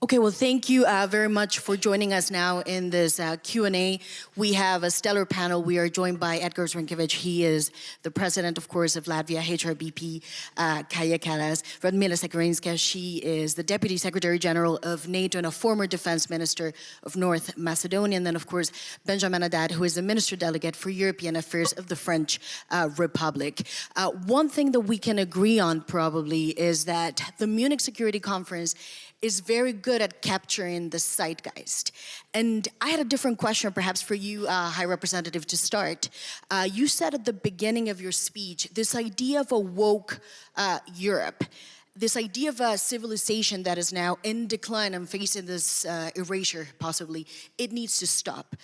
Okay, well, thank you very much for joining us now in this Q&A. We have a stellar panel. We are joined by Edgar Rinkevics. He is the president, of course, of Latvia, HRBP, Kaja Kallas. Radmila Sekerinska, she is the deputy secretary general of NATO and a former defense minister of North Macedonia. And then, of course, Benjamin Haddad, who is the minister delegate for European affairs of the French Republic. One thing that we can agree on probably is that the Munich Security Conference is very good at capturing the zeitgeist. And I had a different question perhaps for you, High Representative, to start. You said at the beginning of your speech, this idea of a woke Europe, this idea of a civilization that is now in decline and facing this erasure, possibly, it needs to stop.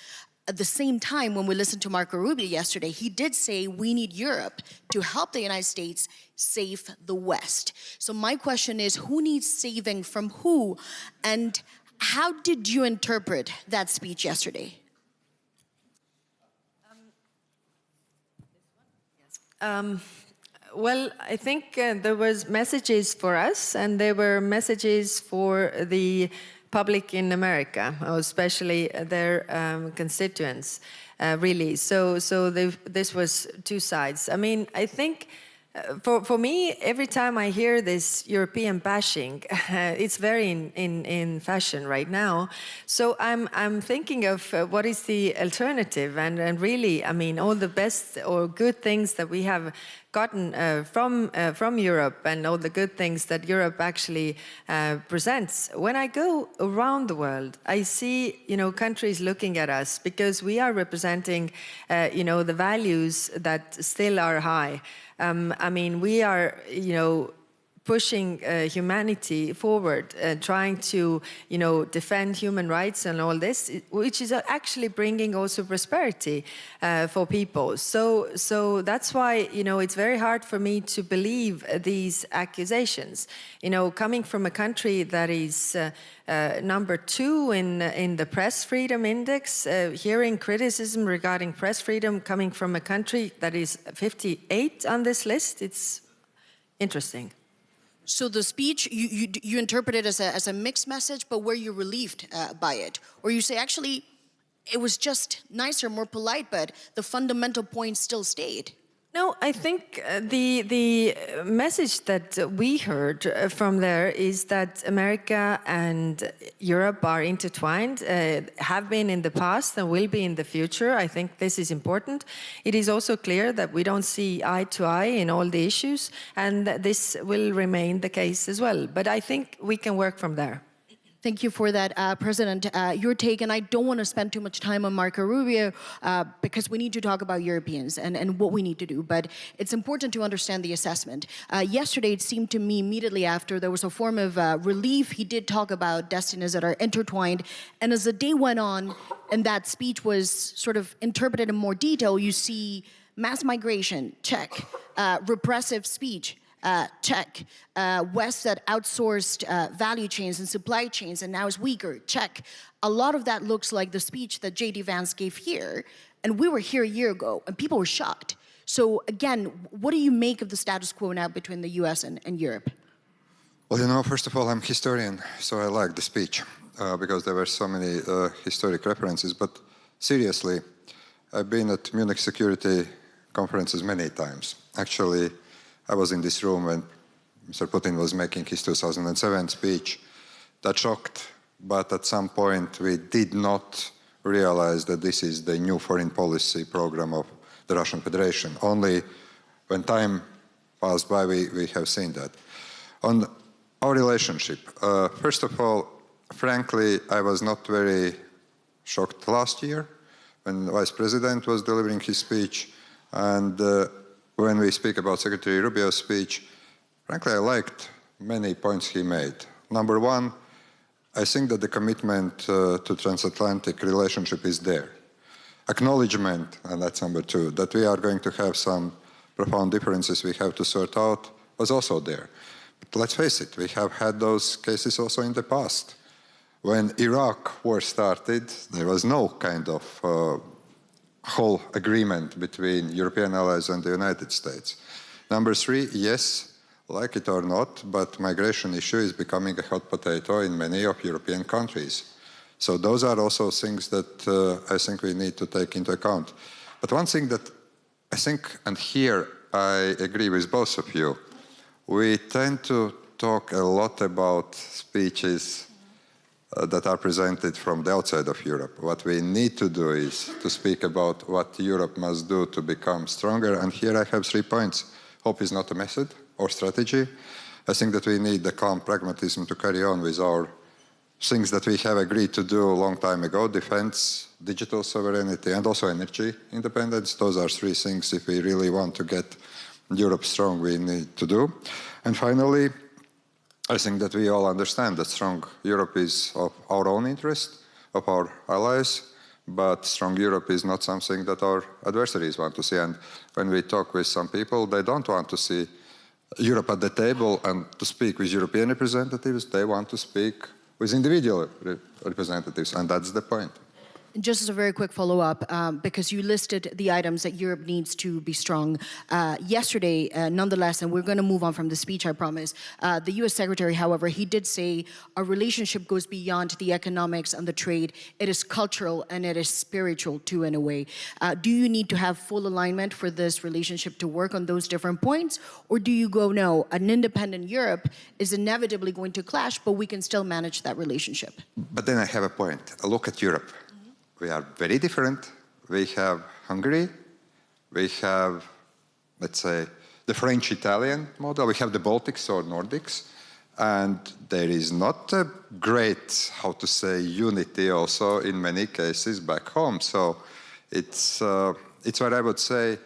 At the same time, when we listened to Marco Rubio yesterday, he did say we need Europe to help the United States save the West. So my question is, who needs saving from who? And how did you interpret that speech yesterday? Well, I think there was messages for us, and there were messages for the public in America, especially their constituents, really. So this was two sides. I mean, I think for me, every time I hear this European bashing, it's very in fashion right now. So I'm thinking of what is the alternative, and really, I mean, all the best or good things that we have gotten from Europe and all the good things that Europe actually presents. When I go around the world, I see, countries looking at us because we are representing, the values that still are high. I mean, we are, pushing humanity forward, trying to, defend human rights and all this, which is actually bringing also prosperity for people. So that's why, it's very hard for me to believe these accusations. Coming from a country that is number 2 in the press freedom index, hearing criticism regarding press freedom coming from a country that is 58 on this list, it's interesting. So the speech, you interpret it as a mixed message, but were you relieved by it? Or you say, actually, it was just nicer, more polite, but the fundamental point still stayed? No, I think the message that we heard from there is that America and Europe are intertwined, have been in the past and will be in the future. I think this is important. It is also clear that we don't see eye to eye in all the issues, and this will remain the case as well. But I think we can work from there. Thank you for that, President. Your take, and I don't want to spend too much time on Marco Rubio because we need to talk about Europeans and what we need to do, but it's important to understand the assessment. Yesterday, it seemed to me immediately after there was a form of relief. He did talk about destinies that are intertwined, and as the day went on and that speech was sort of interpreted in more detail, you see mass migration, check, repressive speech, check. West that outsourced value chains and supply chains and now is weaker, check. A lot of that looks like the speech that J.D. Vance gave here, and we were here a year ago, and people were shocked. So again, what do you make of the status quo now between the US and Europe? Well, first of all, I'm a historian, so I like the speech because there were so many historic references. But seriously, I've been at Munich security conferences many times. Actually, I was in this room when Mr. Putin was making his 2007 speech. That shocked, but at some point we did not realize that this is the new foreign policy program of the Russian Federation. Only when time passed by, we have seen that. On our relationship, first of all, frankly, I was not very shocked last year when the Vice President was delivering his speech, and when we speak about Secretary Rubio's speech, frankly, I liked many points he made. Number one, I think that the commitment to transatlantic relationship is there. Acknowledgement, and that's number two, that we are going to have some profound differences we have to sort out was also there. But let's face it, we have had those cases also in the past. When Iraq war started, there was no kind of whole agreement between European allies and the United States. Number three, yes, like it or not, but migration issue is becoming a hot potato in many of European countries. So those are also things that I think we need to take into account. But one thing that I think, and here I agree with both of you, we tend to talk a lot about speeches that are presented from the outside of Europe. What we need to do is to speak about what Europe must do to become stronger. And here I have 3 points. Hope is not a method or strategy. I think that we need the calm pragmatism to carry on with our things that we have agreed to do a long time ago: defense, digital sovereignty, and also energy independence. Those are 3 things, if we really want to get Europe strong, we need to do. And finally, I think that we all understand that strong Europe is of our own interest, of our allies, but strong Europe is not something that our adversaries want to see. And when we talk with some people, they don't want to see Europe at the table and to speak with European representatives. They want to speak with individual representatives, and that's the point. Just as a very quick follow-up, because you listed the items that Europe needs to be strong yesterday, nonetheless, and we're going to move on from the speech, I promise. The U.S. Secretary, however, he did say our relationship goes beyond the economics and the trade. It is cultural and it is spiritual too, in a way. Do you need to have full alignment for this relationship to work on those different points? Or do you go, no, an independent Europe is inevitably going to clash, but we can still manage that relationship? But then I have a point. Look at Europe. We are very different. We have Hungary. We have, let's say, the French-Italian model. We have the Baltics or Nordics. And there is not a great, how to say, unity also in many cases back home. So it's what I would say,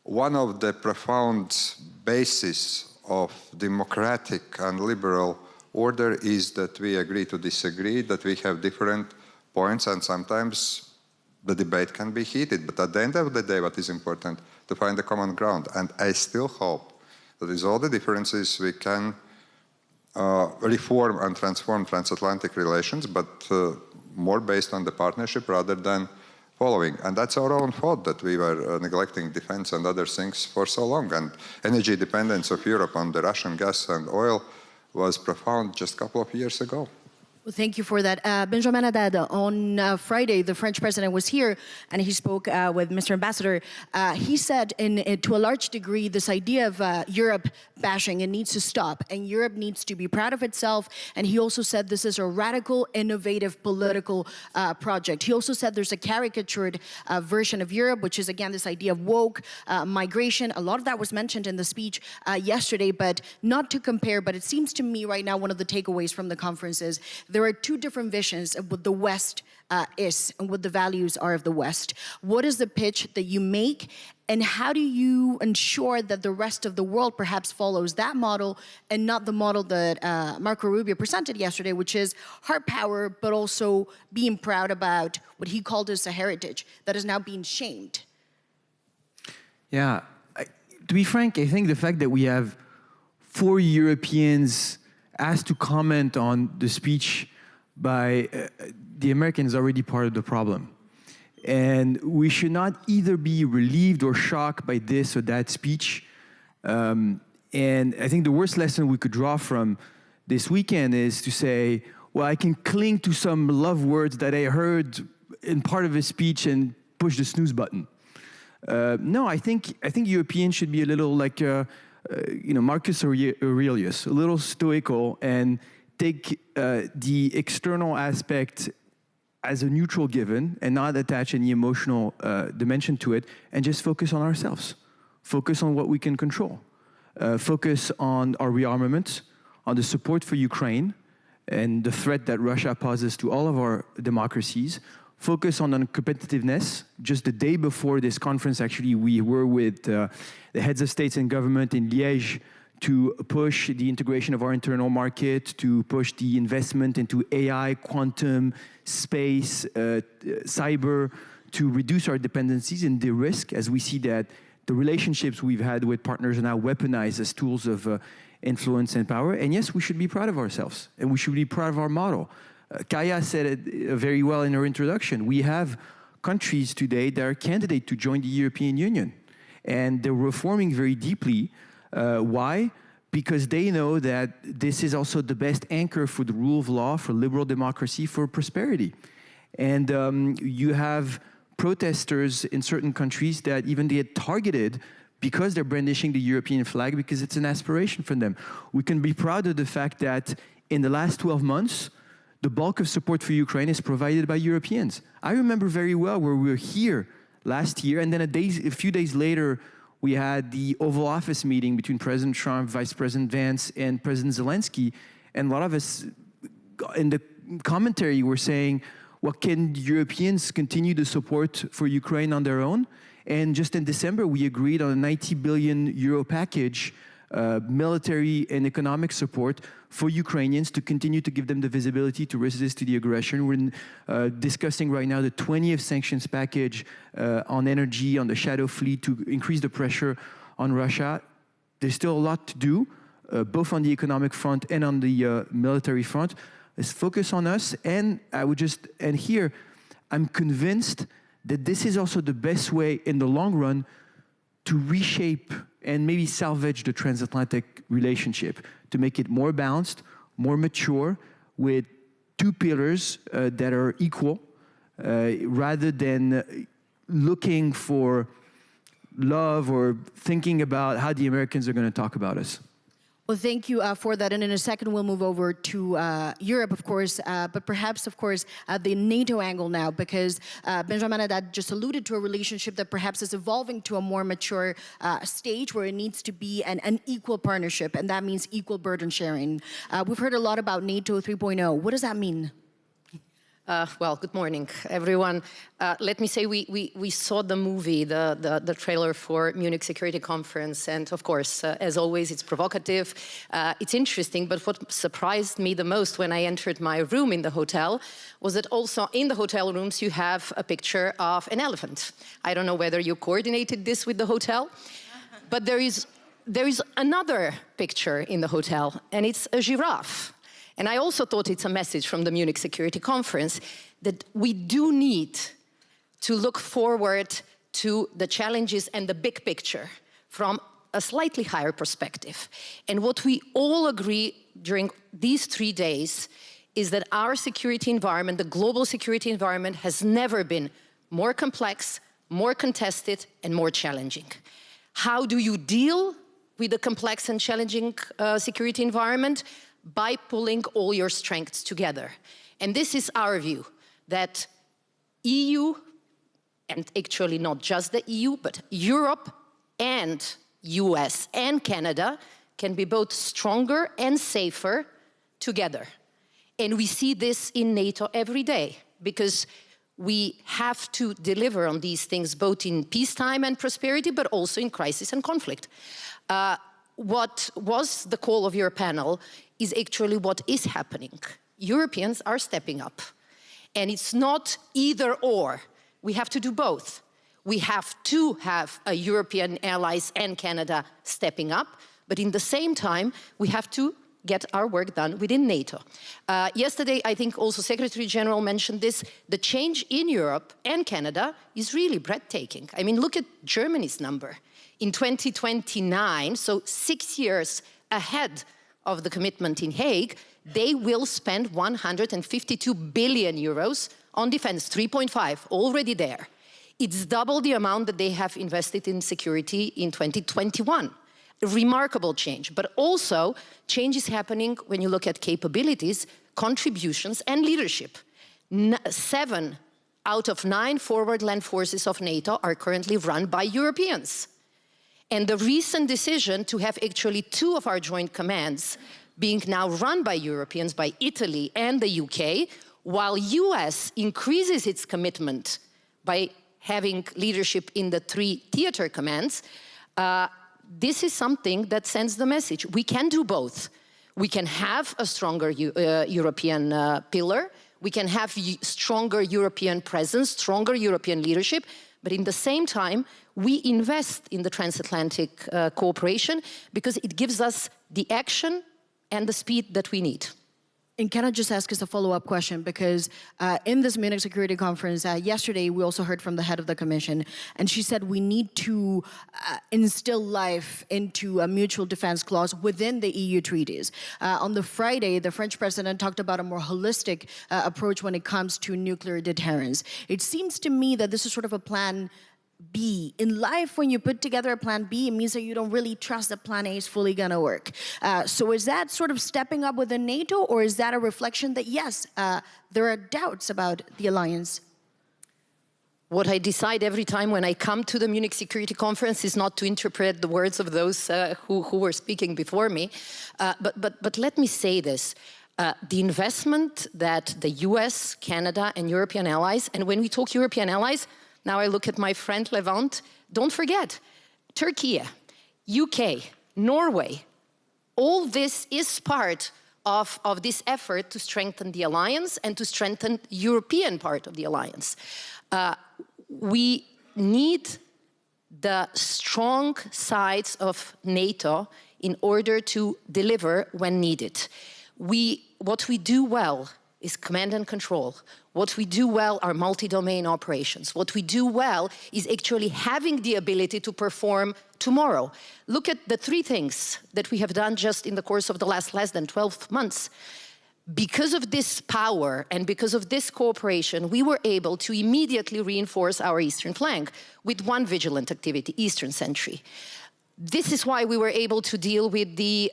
one of the profound bases of democratic and liberal order is that we agree to disagree, that we have different points, and sometimes the debate can be heated. But at the end of the day, what is important? To find a common ground. And I still hope that with all the differences, we can reform and transform transatlantic relations, but more based on the partnership rather than following. And that's our own fault that we were neglecting defense and other things for so long. And energy dependence of Europe on the Russian gas and oil was profound just a couple of years ago. Well, thank you for that. Benjamin Haddad, on Friday, the French president was here and he spoke with Mr. Ambassador. He said, to a large degree, this idea of Europe bashing, it needs to stop and Europe needs to be proud of itself. And he also said this is a radical, innovative political project. He also said there's a caricatured version of Europe, which is, again, this idea of woke, migration. A lot of that was mentioned in the speech yesterday, but not to compare. But it seems to me right now, one of the takeaways from the conference is there are 2 different visions of what the West is and what the values are of the West. What is the pitch that you make, and how do you ensure that the rest of the world perhaps follows that model and not the model that Marco Rubio presented yesterday, which is hard power, but also being proud about what he called as a heritage that is now being shamed? Yeah, to be frank, I think the fact that we have 4 Europeans asked to comment on the speech by the Americans is already part of the problem. And we should not either be relieved or shocked by this or that speech. And I think the worst lesson we could draw from this weekend is to say, well, I can cling to some love words that I heard in part of his speech and push the snooze button. No, I think Europeans should be a little like Marcus Aurelius, a little stoical, and take the external aspect as a neutral given and not attach any emotional dimension to it, and just focus on ourselves. Focus on what we can control. Focus on our rearmament, on the support for Ukraine and the threat that Russia poses to all of our democracies. Focus on competitiveness. Just the day before this conference, actually, we were with the heads of states and government in Liège to push the integration of our internal market, to push the investment into AI, quantum, space, cyber, to reduce our dependencies and the risk, as we see that the relationships we've had with partners are now weaponized as tools of influence and power. And yes, we should be proud of ourselves, and we should be proud of our model. Kaja said it very well in her introduction. We have countries today that are candidates to join the European Union, and they're reforming very deeply. Why? because they know that this is also the best anchor for the rule of law, for liberal democracy, for prosperity. And you have protesters in certain countries that even they get targeted because they're brandishing the European flag, because it's an aspiration for them. We can be proud of the fact that in the last 12 months, the bulk of support for Ukraine is provided by Europeans. I remember very well where we were here last year, and then a few days later, we had the Oval Office meeting between President Trump, Vice President Vance, and President Zelensky, and a lot of us in the commentary were saying, well, can Europeans continue the support for Ukraine on their own? And just in December, we agreed on a 90 billion euro package, military and economic support for Ukrainians to continue to give them the visibility to resist to the aggression. We're discussing right now the 20th sanctions package on energy, on the shadow fleet, to increase the pressure on Russia. There's still a lot to do, both on the economic front and on the military front. Let's focus on us, and I would just end here. I'm convinced that this is also the best way in the long run to reshape and maybe salvage the transatlantic relationship, to make it more balanced, more mature, with two pillars that are equal, rather than looking for love or thinking about how the Americans are going to talk about us. Well, thank you for that. And in a second, we'll move over to Europe, of course, but perhaps, of course, the NATO angle now, because Benjamin Haddad just alluded to a relationship that perhaps is evolving to a more mature stage where it needs to be an equal partnership, and that means equal burden sharing. We've heard a lot about NATO 3.0. What does that mean? Well, good morning, everyone. Let me say we saw the movie, the trailer for Munich Security Conference, and of course, as always, it's provocative, it's interesting, but what surprised me the most when I entered my room in the hotel was that also in the hotel rooms you have a picture of an elephant. I don't know whether you coordinated this with the hotel, but there is another picture in the hotel, and it's a giraffe. And I also thought it's a message from the Munich Security Conference that we do need to look forward to the challenges and the big picture from a slightly higher perspective. And what we all agree during these 3 days is that our security environment, the global security environment, has never been more complex, more contested, and more challenging. How do you deal with the complex and challenging security environment? By pulling all your strengths together. And this is our view, that EU, and actually not just the EU, but Europe and US and Canada can be both stronger and safer together. And we see this in NATO every day, because we have to deliver on these things both in peacetime and prosperity, but also in crisis and conflict. What was the call of your panel is actually what is happening. Europeans are stepping up. And it's not either or. We have to do both. We have to have European allies and Canada stepping up, but in the same time, we have to get our work done within NATO. Yesterday, I think also Secretary General mentioned this, the change in Europe and Canada is really breathtaking. I mean, look at Germany's number. In 2029, so 6 years ahead of the commitment in Hague, they will spend 152 billion euros on defense, 3.5, already there. It's double the amount that they have invested in security in 2021. A remarkable change, but also change is happening when you look at capabilities, contributions, and leadership. 7 out of 9 forward land forces of NATO are currently run by Europeans. And the recent decision to have actually 2 of our joint commands being now run by Europeans, by Italy and the UK, while US increases its commitment by having leadership in the 3 theater commands, this is something that sends the message. We can do both. We can have a stronger European pillar, we can have stronger European presence, stronger European leadership, but in the same time, we invest in the transatlantic cooperation because it gives us the action and the speed that we need. And can I just ask us a follow-up question? Because in this Munich Security Conference yesterday, we also heard from the head of the Commission, and she said we need to instill life into a mutual defense clause within the EU treaties. On the Friday, the French president talked about a more holistic approach when it comes to nuclear deterrence. It seems to me that this is sort of a plan B. In life, when you put together a plan B, it means that you don't really trust that plan A is fully going to work. So is that sort of stepping up within NATO, or is that a reflection that, yes, there are doubts about the alliance? What I decide every time when I come to the Munich Security Conference is not to interpret the words of those who were speaking before me. But let me say this. The investment that the US, Canada, and European allies, and when we talk European allies, now I look at my friend Levant, don't forget, Turkey, UK, Norway, all this is part of this effort to strengthen the alliance and to strengthen the European part of the alliance. We need the strong sides of NATO in order to deliver when needed. What we do well is command and control. What we do well are multi-domain operations. What we do well is actually having the ability to perform tomorrow. Look at the 3 things that we have done just in the course of the less than 12 months. Because of this power and because of this cooperation, we were able to immediately reinforce our eastern flank with one vigilant activity, Eastern Sentry. This is why we were able to deal with the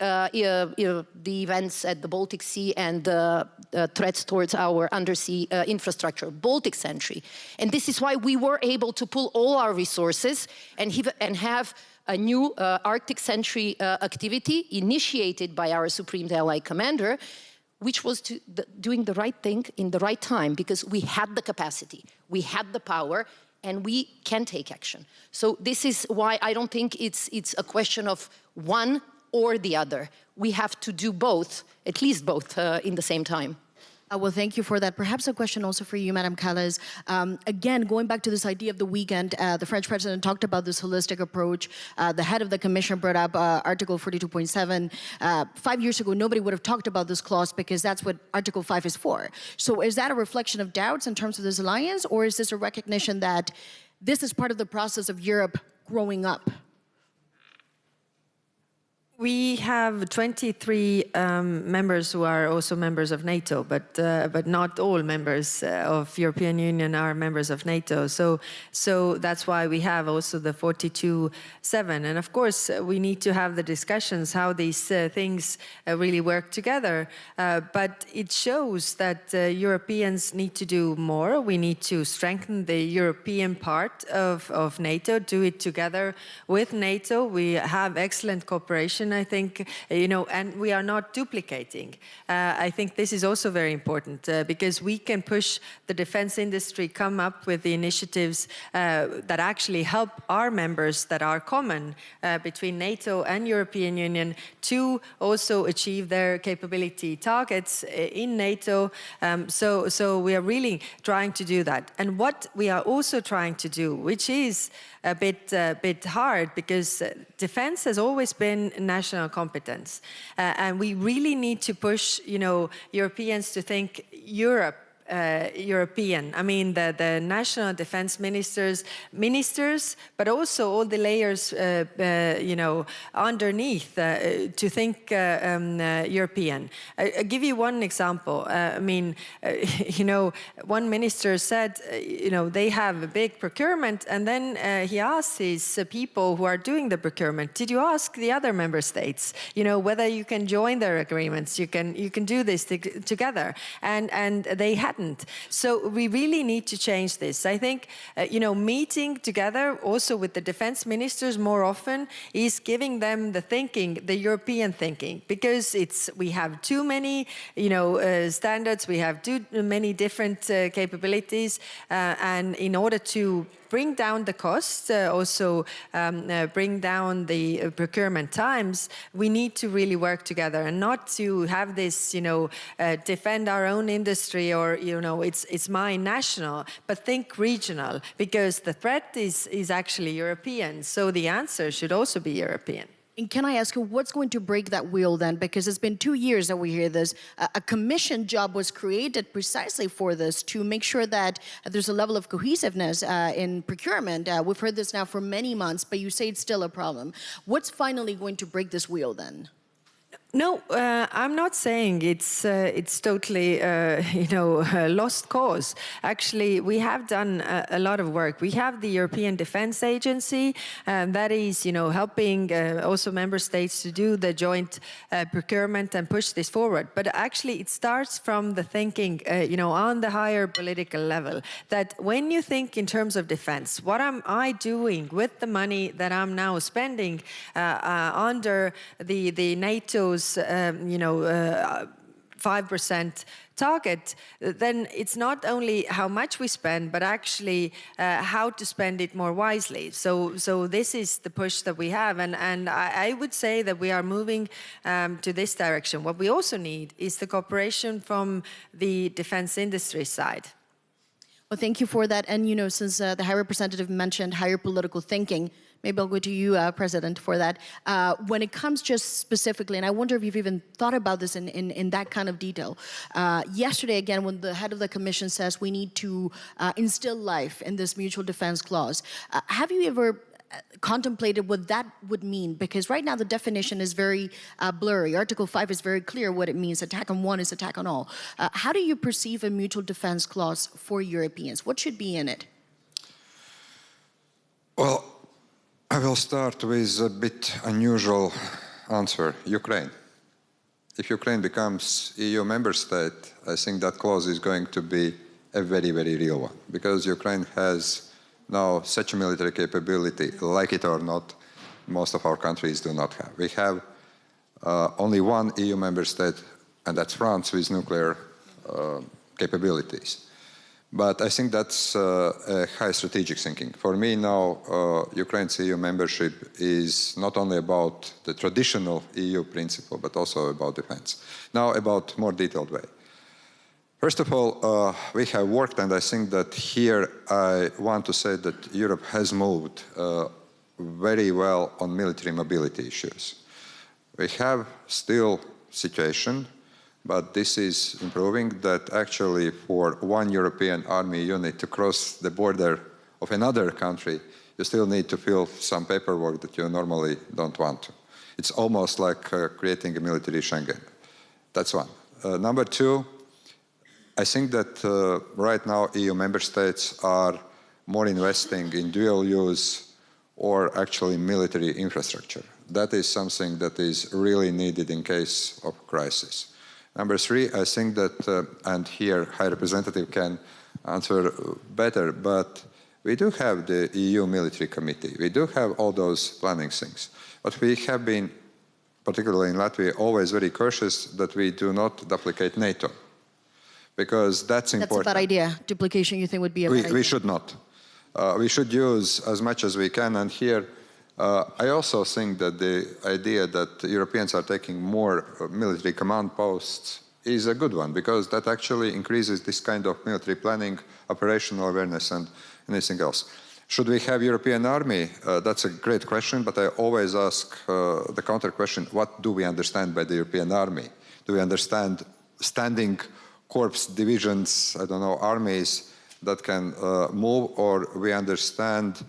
events at the Baltic Sea and the threats towards our undersea infrastructure, Baltic Sentry. And this is why we were able to pull all our resources and have a new Arctic Sentry activity initiated by our Supreme Allied Commander, which was doing the right thing in the right time, because we had the capacity, we had the power, and we can take action. So this is why I don't think it's a question of one or the other. We have to do both, at least both, in the same time. Well, thank you for that. Perhaps a question also for you, Madam Kallas. Again, going back to this idea of the weekend, the French president talked about this holistic approach. The head of the commission brought up Article 42.7. 5 years ago, nobody would have talked about this clause because that's what Article 5 is for. So is that a reflection of doubts in terms of this alliance, or is this a recognition that this is part of the process of Europe growing up? We have 23 members who are also members of NATO, but not all members of European Union are members of NATO. So that's why we have also the 42.7. And of course, we need to have the discussions how these things really work together. But it shows that Europeans need to do more. We need to strengthen the European part of NATO, do it together with NATO. We have excellent cooperation, I think, and we are not duplicating. I think this is also very important because we can push the defense industry, come up with the initiatives that actually help our members that are common between NATO and European Union to also achieve their capability targets in NATO. So we are really trying to do that. And what we are also trying to do, which is a bit hard because defense has always been national competence. And we really need to push, Europeans to think European. I mean, the national defense ministers, but also all the layers, underneath to think European. I'll give you one example. One minister said, they have a big procurement, and then he asked his people who are doing the procurement, did you ask the other member states, whether you can join their agreements, you can do this together, and they hadn't. So we really need to change this. I think, meeting together also with the defense ministers more often is giving them the thinking, the European thinking, because we have too many, standards, we have too many different capabilities, and in order to bring down the costs, also bring down the procurement times, we need to really work together and not to have this, defend our own industry or, it's my national, but think regional, because the threat is actually European. So the answer should also be European. And can I ask you, what's going to break that wheel then? Because it's been 2 years that we hear this. A commission job was created precisely for this, to make sure that there's a level of cohesiveness in procurement. We've heard this now for many months, but you say it's still a problem. What's finally going to break this wheel then? No, I'm not saying it's totally lost cause. Actually, we have done a lot of work. We have the European Defence Agency that is helping also member states to do the joint procurement and push this forward. But actually, it starts from the thinking on the higher political level, that when you think in terms of defence, what am I doing with the money that I'm now spending under the NATO's 5% target, then it's not only how much we spend, but actually how to spend it more wisely. So this is the push that we have, and I would say that we are moving to this direction. What we also need is the cooperation from the defense industry side. Well, thank you for that. And since the High Representative mentioned higher political thinking, maybe I'll go to you, President, for that. When it comes just specifically, and I wonder if you've even thought about this in that kind of detail. Yesterday, again, when the head of the Commission says we need to instill life in this mutual defense clause, have you ever contemplated what that would mean? Because right now the definition is very blurry. Article 5 is very clear what it means. Attack on one is attack on all. How do you perceive a mutual defense clause for Europeans? What should be in it? Well, I will start with a bit unusual answer, Ukraine. If Ukraine becomes EU member state, I think that clause is going to be a very, very real one, because Ukraine has now such a military capability, like it or not, most of our countries do not have. We have only one EU member state, and that's France, with nuclear capabilities. But I think that's a high strategic thinking. For me now, Ukraine's EU membership is not only about the traditional EU principle, but also about defense. Now about more detailed way. First of all, we have worked, and I think that here I want to say that Europe has moved very well on military mobility issues. We have still situation, but this is improving, that actually for one European army unit to cross the border of another country, you still need to fill some paperwork that you normally don't want to. It's almost like creating a military Schengen. That's one. Number two, I think that right now EU member states are more investing in dual use or actually military infrastructure. That is something that is really needed in case of crisis. Number three, I think that, and here High Representative can answer better, but we do have the EU Military Committee. We do have all those planning things. But we have been, particularly in Latvia, always very cautious that we do not duplicate NATO, because that's important. That's a bad idea. Duplication, you think, would be a bad idea? We should not. We should use as much as we can, and here I also think that the idea that Europeans are taking more military command posts is a good one, because that actually increases this kind of military planning, operational awareness, and anything else. Should we have European army? That's a great question, but I always ask the counter question, what do we understand by the European army? Do we understand standing corps, divisions, I don't know, armies that can move, or we understand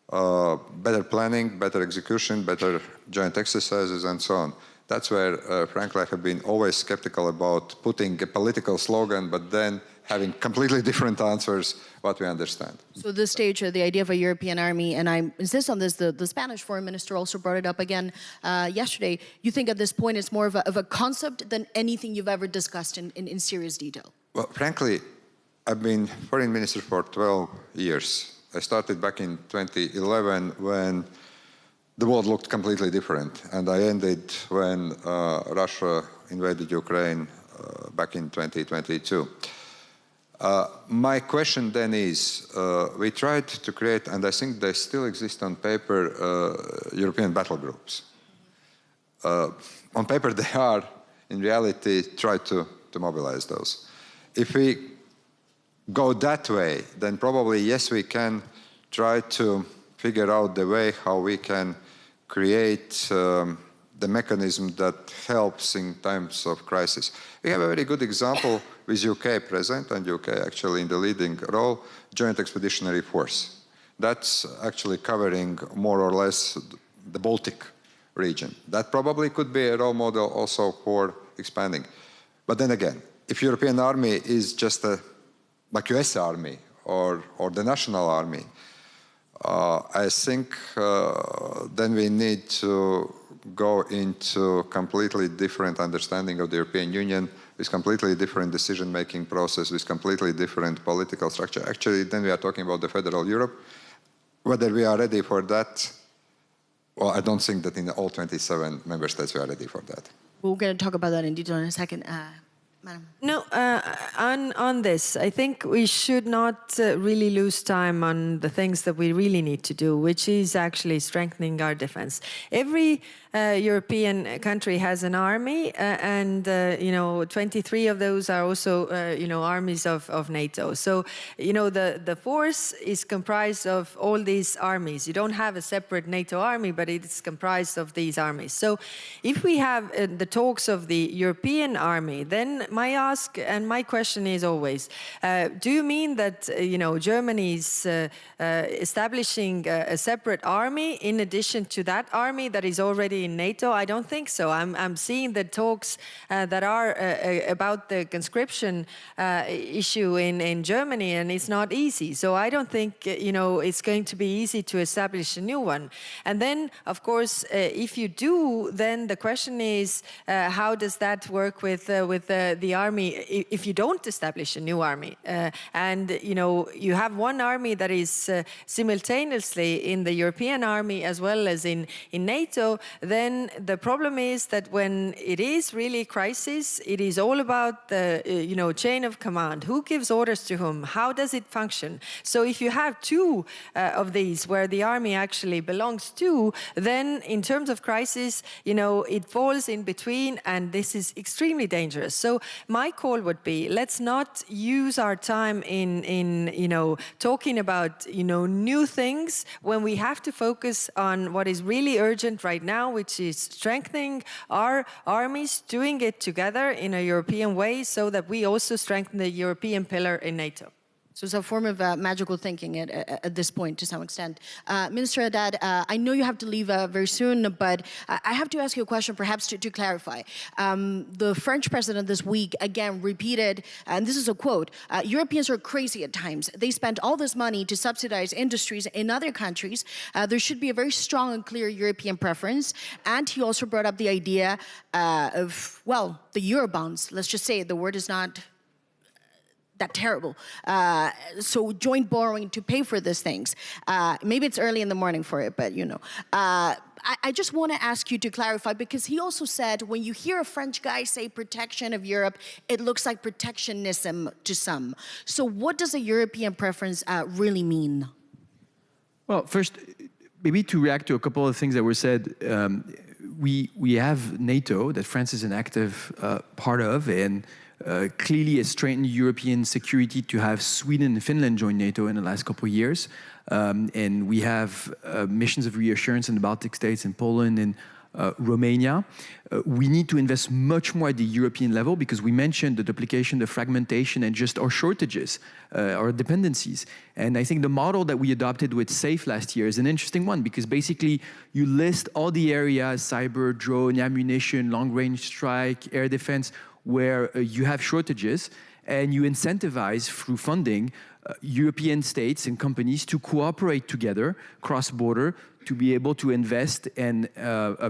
better planning, better execution, better joint exercises, and so on? That's where, frankly, I have been always skeptical about putting a political slogan, but then having completely different answers what we understand. So this stage, the idea of a European army, and I insist on this, the Spanish foreign minister also brought it up again yesterday. You think at this point it's more of a concept than anything you've ever discussed in serious detail? Well, frankly, I've been foreign minister for 12 years. I started back in 2011 when the world looked completely different, and I ended when Russia invaded Ukraine back in 2022. My question then is, we tried to create, and I think they still exist on paper, European battle groups. On paper they are, in reality, try to mobilize those. If we go that way, then probably, yes, we can try to figure out the way how we can create the mechanism that helps in times of crisis. We have a very good example with UK present, and UK actually in the leading role, Joint Expeditionary Force. That's actually covering more or less the Baltic region. That probably could be a role model also for expanding. But then again, if European army is just like US army or the national army, I think then we need to go into completely different understanding of the European Union, with completely different decision-making process, with completely different political structure. Actually, then we are talking about the federal Europe. Whether we are ready for that, well, I don't think that in all 27 member states we are ready for that. We're going to talk about that in detail in a second. Madam. No, on this, I think we should not really lose time on the things that we really need to do, which is actually strengthening our defense. Every European country has an army, and 23 of those are also armies of NATO. So the force is comprised of all these armies. You don't have a separate NATO army, but it's comprised of these armies. So if we have the talks of the European army, then my ask and my question is always, do you mean that Germany is establishing a separate army in addition to that army that is already in NATO? I don't think so. I'm seeing the talks that are about the conscription issue in Germany, and it's not easy. So I don't think it's going to be easy to establish a new one. And then, of course, if you do, then the question is, how does that work with the army if you don't establish a new army? And you have one army that is simultaneously in the European army as well as in NATO, then the problem is that when it is really crisis, it is all about the chain of command. Who gives orders to whom? How does it function? So if you have two of these where the army actually belongs to, then in terms of crisis, it falls in between, and this is extremely dangerous. So my call would be, let's not use our time in talking about new things when we have to focus on what is really urgent right now, which is strengthening our armies, doing it together in a European way so that we also strengthen the European pillar in NATO. So it's a form of magical thinking at this point, to some extent. Minister Haddad, I know you have to leave very soon, but I have to ask you a question, perhaps to clarify. The French president this week, again, repeated, and this is a quote, Europeans are crazy at times. They spend all this money to subsidize industries in other countries. There should be a very strong and clear European preference. And he also brought up the idea of, well, the Eurobonds. Let's just say the word is not that terrible. So joint borrowing to pay for these things. Maybe it's early in the morning for it, but I just want to ask you to clarify, because he also said when you hear a French guy say protection of Europe, it looks like protectionism to some. So what does a European preference really mean? Well, first, maybe to react to a couple of things that were said, we have NATO that France is an active part of, and clearly a strengthened European security to have Sweden and Finland join NATO in the last couple of years. And we have missions of reassurance in the Baltic states and Poland and Romania. We need to invest much more at the European level, because we mentioned the duplication, the fragmentation, and just our shortages, our dependencies. And I think the model that we adopted with SAFE last year is an interesting one, because basically you list all the areas, cyber, drone, ammunition, long-range strike, air defense, where you have shortages, and you incentivize through funding European states and companies to cooperate together cross-border to be able to invest and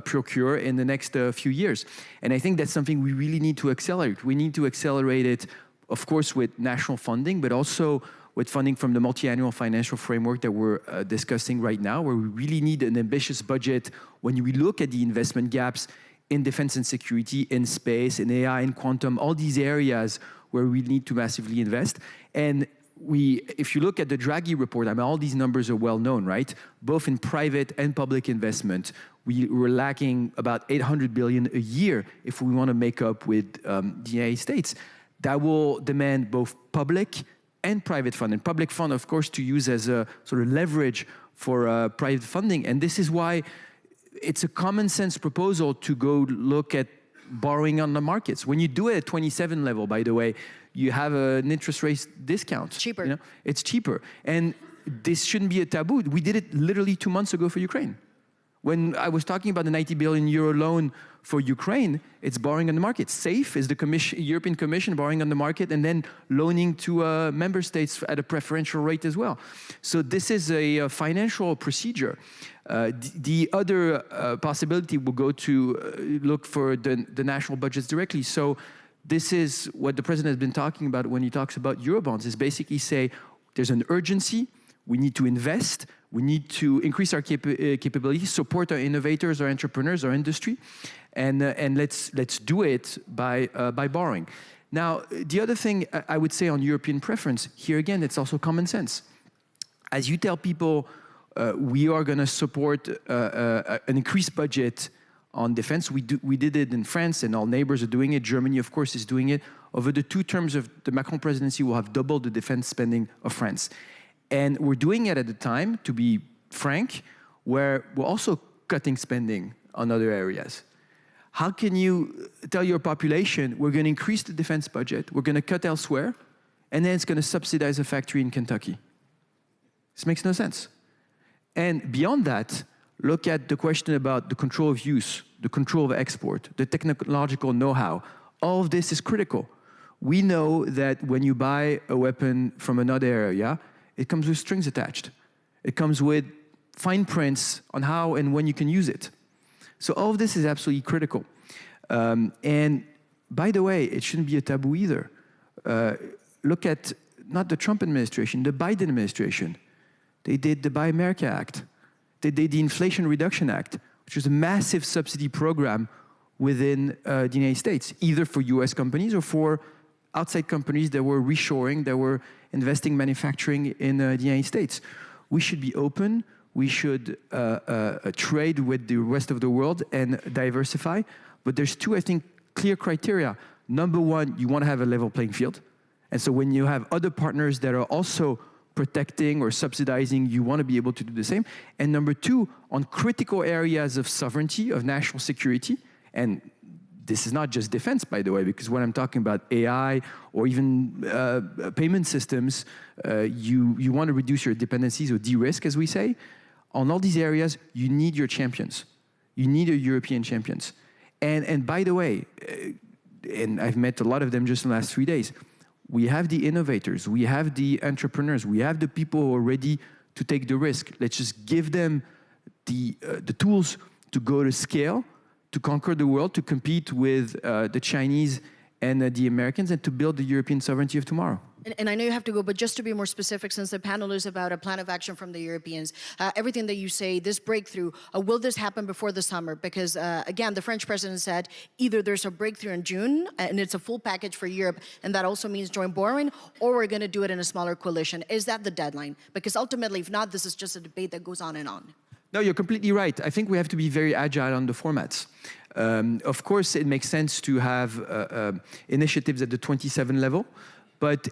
procure in the next few years. And I think that's something we really need to accelerate. We need to accelerate it, of course, with national funding, but also with funding from the multi-annual financial framework that we're discussing right now, where we really need an ambitious budget when we look at the investment gaps in defense and security, in space, in AI, in quantum, all these areas where we need to massively invest. And if you look at the Draghi report, I mean, all these numbers are well known, right? Both in private and public investment, we're lacking about 800 billion a year if we want to make up with the United States. That will demand both public and private fund. And public fund, of course, to use as a sort of leverage for private funding. And this is why it's a common sense proposal to go look at borrowing on the markets. When you do it at 27 level, by the way, you have an interest rate discount. Cheaper. You know? It's cheaper. And this shouldn't be a taboo. We did it literally 2 months ago for Ukraine. When I was talking about the 90 billion euro loan for Ukraine, it's borrowing on the market. SAFE is the European Commission borrowing on the market and then loaning to member states at a preferential rate as well. So this is a financial procedure. The other possibility will go to look for the national budgets directly. So this is what the president has been talking about when he talks about Eurobonds, is basically say there's an urgency, we need to invest, we need to increase our capabilities, support our innovators, our entrepreneurs, our industry, and let's do it by borrowing. Now, the other thing I would say on European preference, here again, it's also common sense. As you tell people, we are going to support an increased budget on defense. We did it in France, and all neighbors are doing it. Germany, of course, is doing it. Over the 2 terms of the Macron presidency, we'll have doubled the defense spending of France. And we're doing it at a time, to be frank, where we're also cutting spending on other areas. How can you tell your population, we're going to increase the defense budget, we're going to cut elsewhere, and then it's going to subsidize a factory in Kentucky? This makes no sense. And beyond that, look at the question about the control of use, the control of export, the technological know-how. All of this is critical. We know that when you buy a weapon from another area, it comes with strings attached. It comes with fine prints on how and when you can use it. So all of this is absolutely critical. And by the way, it shouldn't be a taboo either. Look at not the Trump administration, the Biden administration. They did the Buy America Act. They did the Inflation Reduction Act, which was a massive subsidy program within the United States, either for US companies or for outside companies that were reshoring, that were investing manufacturing in the United States. We should be open. We should trade with the rest of the world and diversify. But there's 2, I think, clear criteria. Number 1, you want to have a level playing field. And so when you have other partners that are also protecting or subsidizing, you want to be able to do the same. And number 2, on critical areas of sovereignty, of national security, and this is not just defense, by the way, because when I'm talking about AI or even payment systems, you want to reduce your dependencies or de-risk, as we say. On all these areas, you need your champions. You need your European champions. And by the way, and I've met a lot of them just in the last 3 days, we have the innovators, we have the entrepreneurs, we have the people who are ready to take the risk. Let's just give them the tools to go to scale, to conquer the world, to compete with the Chinese and the Americans, and to build the European sovereignty of tomorrow. And I know you have to go, but just to be more specific, since the panel is about a plan of action from the Europeans, everything that you say, this breakthrough, will this happen before the summer? Because again, the French president said either there's a breakthrough in June and it's a full package for Europe, and that also means joint borrowing, or we're going to do it in a smaller coalition. Is that the deadline? Because ultimately, if not, this is just a debate that goes on and on. No, you're completely right. I think we have to be very agile on the formats. Of course, it makes sense to have initiatives at the 27 level.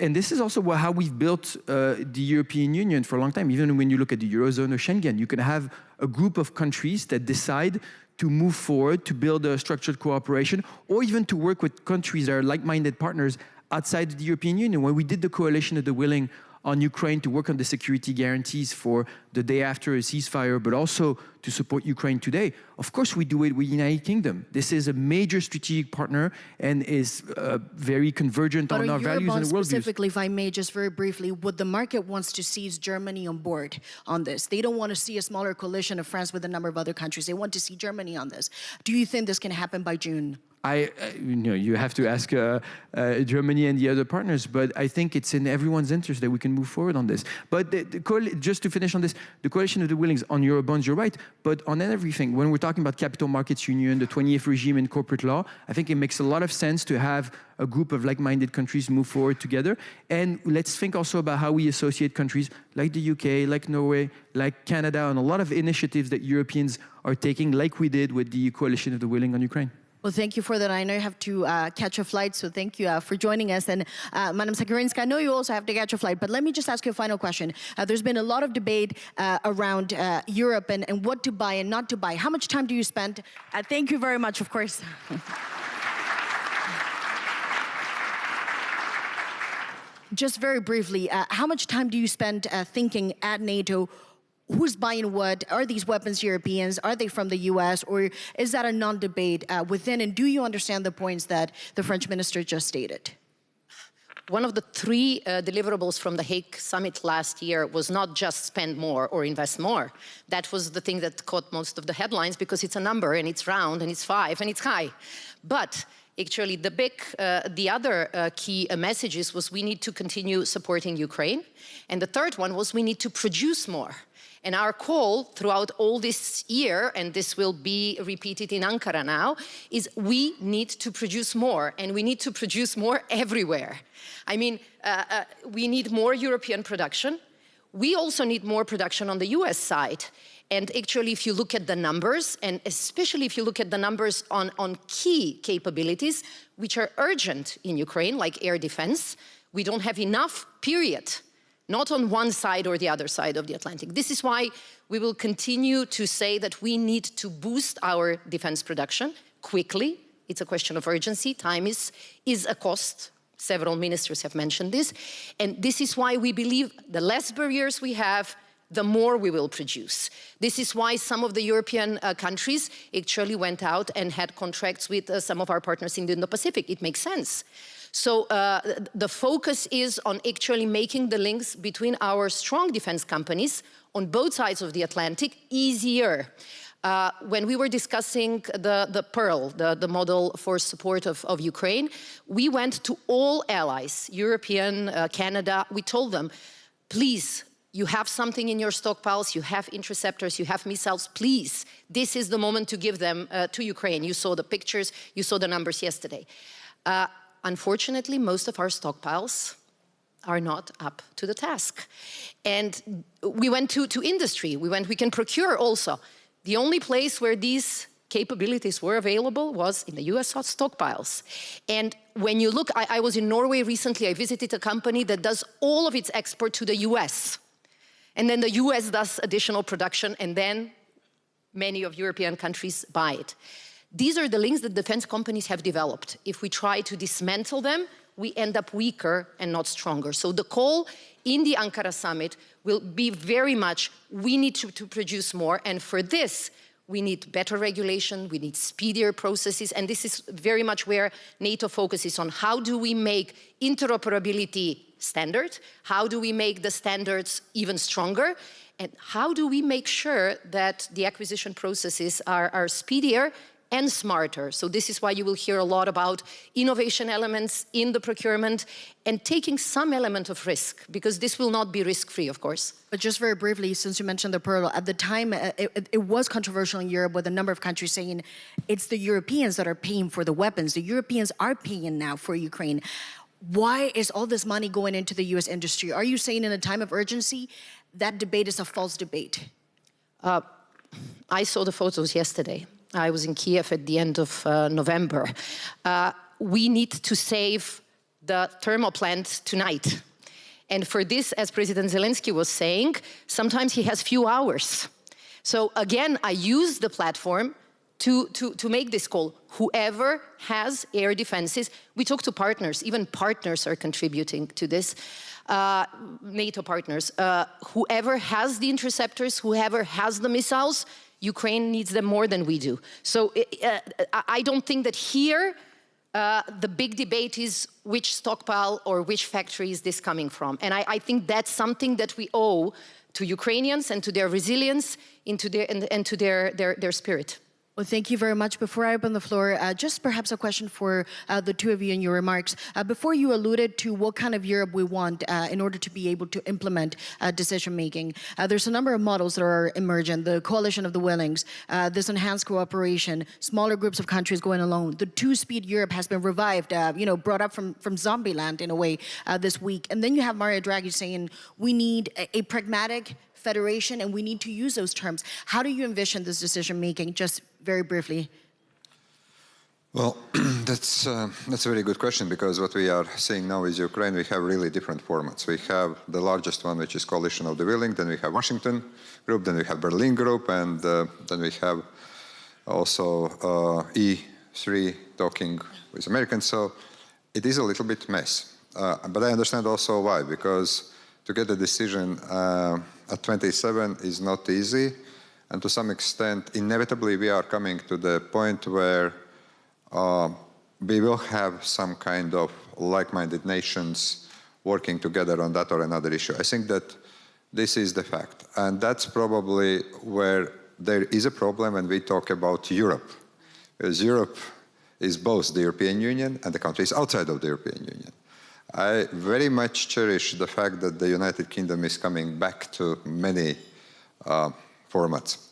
And this is also how we've built the European Union for a long time. Even when you look at the Eurozone or Schengen, you can have a group of countries that decide to move forward, to build a structured cooperation, or even to work with countries that are like-minded partners outside the European Union. When we did the coalition of the willing on Ukraine to work on the security guarantees for the day after a ceasefire, but also to support Ukraine today. Of course, we do it with the United Kingdom. This is a major strategic partner and is very convergent on our values and worldviews. Specifically, if I may, just very briefly, would the market wants to see Germany on board on this? They don't want to see a smaller coalition of France with a number of other countries. They want to see Germany on this. Do you think this can happen by June? You have to ask Germany and the other partners, but I think it's in everyone's interest that we can move forward on this. But just to finish on this, the coalition of the willings on Eurobonds, you're right, but on everything, when we're talking about capital markets union, the 20th regime in corporate law, I think it makes a lot of sense to have a group of like-minded countries move forward together. And let's think also about how we associate countries like the UK, like Norway, like Canada, and a lot of initiatives that Europeans are taking, like we did with the coalition of the willing on Ukraine. Well, thank you for that. I know you have to catch a flight, so thank you for joining us. And Madam Sekerinska, I know you also have to catch a flight, but let me just ask you a final question. There's been a lot of debate around Europe and what to buy and not to buy. How much time do you spend? Thank you very much, of course. Just very briefly, how much time do you spend thinking at NATO? Who's buying what? Are these weapons Europeans? Are they from the US? Or is that a non-debate within? And do you understand the points that the French minister just stated? One of the three deliverables from the Hague summit last year was not just spend more or invest more. That was the thing that caught most of the headlines because it's a number and it's round and it's 5 and it's high. But actually, the other key messages was we need to continue supporting Ukraine. And the third one was we need to produce more. And our call throughout all this year, and this will be repeated in Ankara now, is we need to produce more, and we need to produce more everywhere. I mean, we need more European production. We also need more production on the US side. And actually, if you look at the numbers, and especially if you look at the numbers on key capabilities, which are urgent in Ukraine, like air defense, we don't have enough, period. Not on one side or the other side of the Atlantic. This is why we will continue to say that we need to boost our defense production quickly. It's a question of urgency. Time is a cost. Several ministers have mentioned this. And this is why we believe the less barriers we have, the more we will produce. This is why some of the European countries actually went out and had contracts with some of our partners in the Indo-Pacific. It makes sense. So the focus is on actually making the links between our strong defense companies on both sides of the Atlantic easier. When we were discussing the Pearl, the model for support of Ukraine, we went to all allies, European, Canada, we told them, please, you have something in your stockpiles, you have interceptors, you have missiles, please, this is the moment to give them to Ukraine. You saw the pictures, you saw the numbers yesterday. Unfortunately, most of our stockpiles are not up to the task. And we went to industry. We can procure also. The only place where these capabilities were available was in the US stockpiles. And when you look, I was in Norway recently, I visited a company that does all of its export to the US. And then the US does additional production, and then many of European countries buy it. These are the links that defense companies have developed. If we try to dismantle them, we end up weaker and not stronger. So the call in the Ankara summit will be very much, we need to produce more. And for this, we need better regulation, we need speedier processes. And this is very much where NATO focuses on how do we make interoperability standard? How do we make the standards even stronger? And how do we make sure that the acquisition processes are speedier and smarter? So this is why you will hear a lot about innovation elements in the procurement and taking some element of risk, because this will not be risk-free, of course. But just very briefly, since you mentioned the Pearl, at the time, it was controversial in Europe with a number of countries saying it's the Europeans that are paying for the weapons. The Europeans are paying now for Ukraine. Why is all this money going into the US industry? Are you saying in a time of urgency, that debate is a false debate? I saw the photos yesterday. I was in Kiev at the end of November. We need to save the thermal plant tonight. And for this, as President Zelensky was saying, sometimes he has few hours. So again, I use the platform to make this call. Whoever has air defenses, we talk to partners, even partners are contributing to this, NATO partners. Whoever has the interceptors, whoever has the missiles, Ukraine needs them more than we do. So I don't think that here the big debate is which stockpile or which factory is this coming from. And I think that's something that we owe to Ukrainians and to their resilience and to their spirit. Well, thank you very much. Before I open the floor, just perhaps a question for the two of you in your remarks. Before you alluded to what kind of Europe we want in order to be able to implement decision-making, there's a number of models that are emergent. The coalition of the willings, this enhanced cooperation, smaller groups of countries going alone. The two-speed Europe has been revived, brought up from zombie land in a way this week. And then you have Mario Draghi saying we need a pragmatic federation, and we need to use those terms. How do you envision this decision-making, just very briefly? Well, that's a very good question, because what we are seeing now is Ukraine. We have really different formats. We have the largest one, which is Coalition of the Willing. Then we have Washington Group. Then we have Berlin Group. And then we have also E3 talking with Americans. So it is a little bit mess. But I understand also why, because to get a decision at 27 is not easy. And to some extent, inevitably, we are coming to the point where we will have some kind of like-minded nations working together on that or another issue. I think that this is the fact. And that's probably where there is a problem when we talk about Europe. Because Europe is both the European Union and the countries outside of the European Union. I very much cherish the fact that the United Kingdom is coming back to many formats.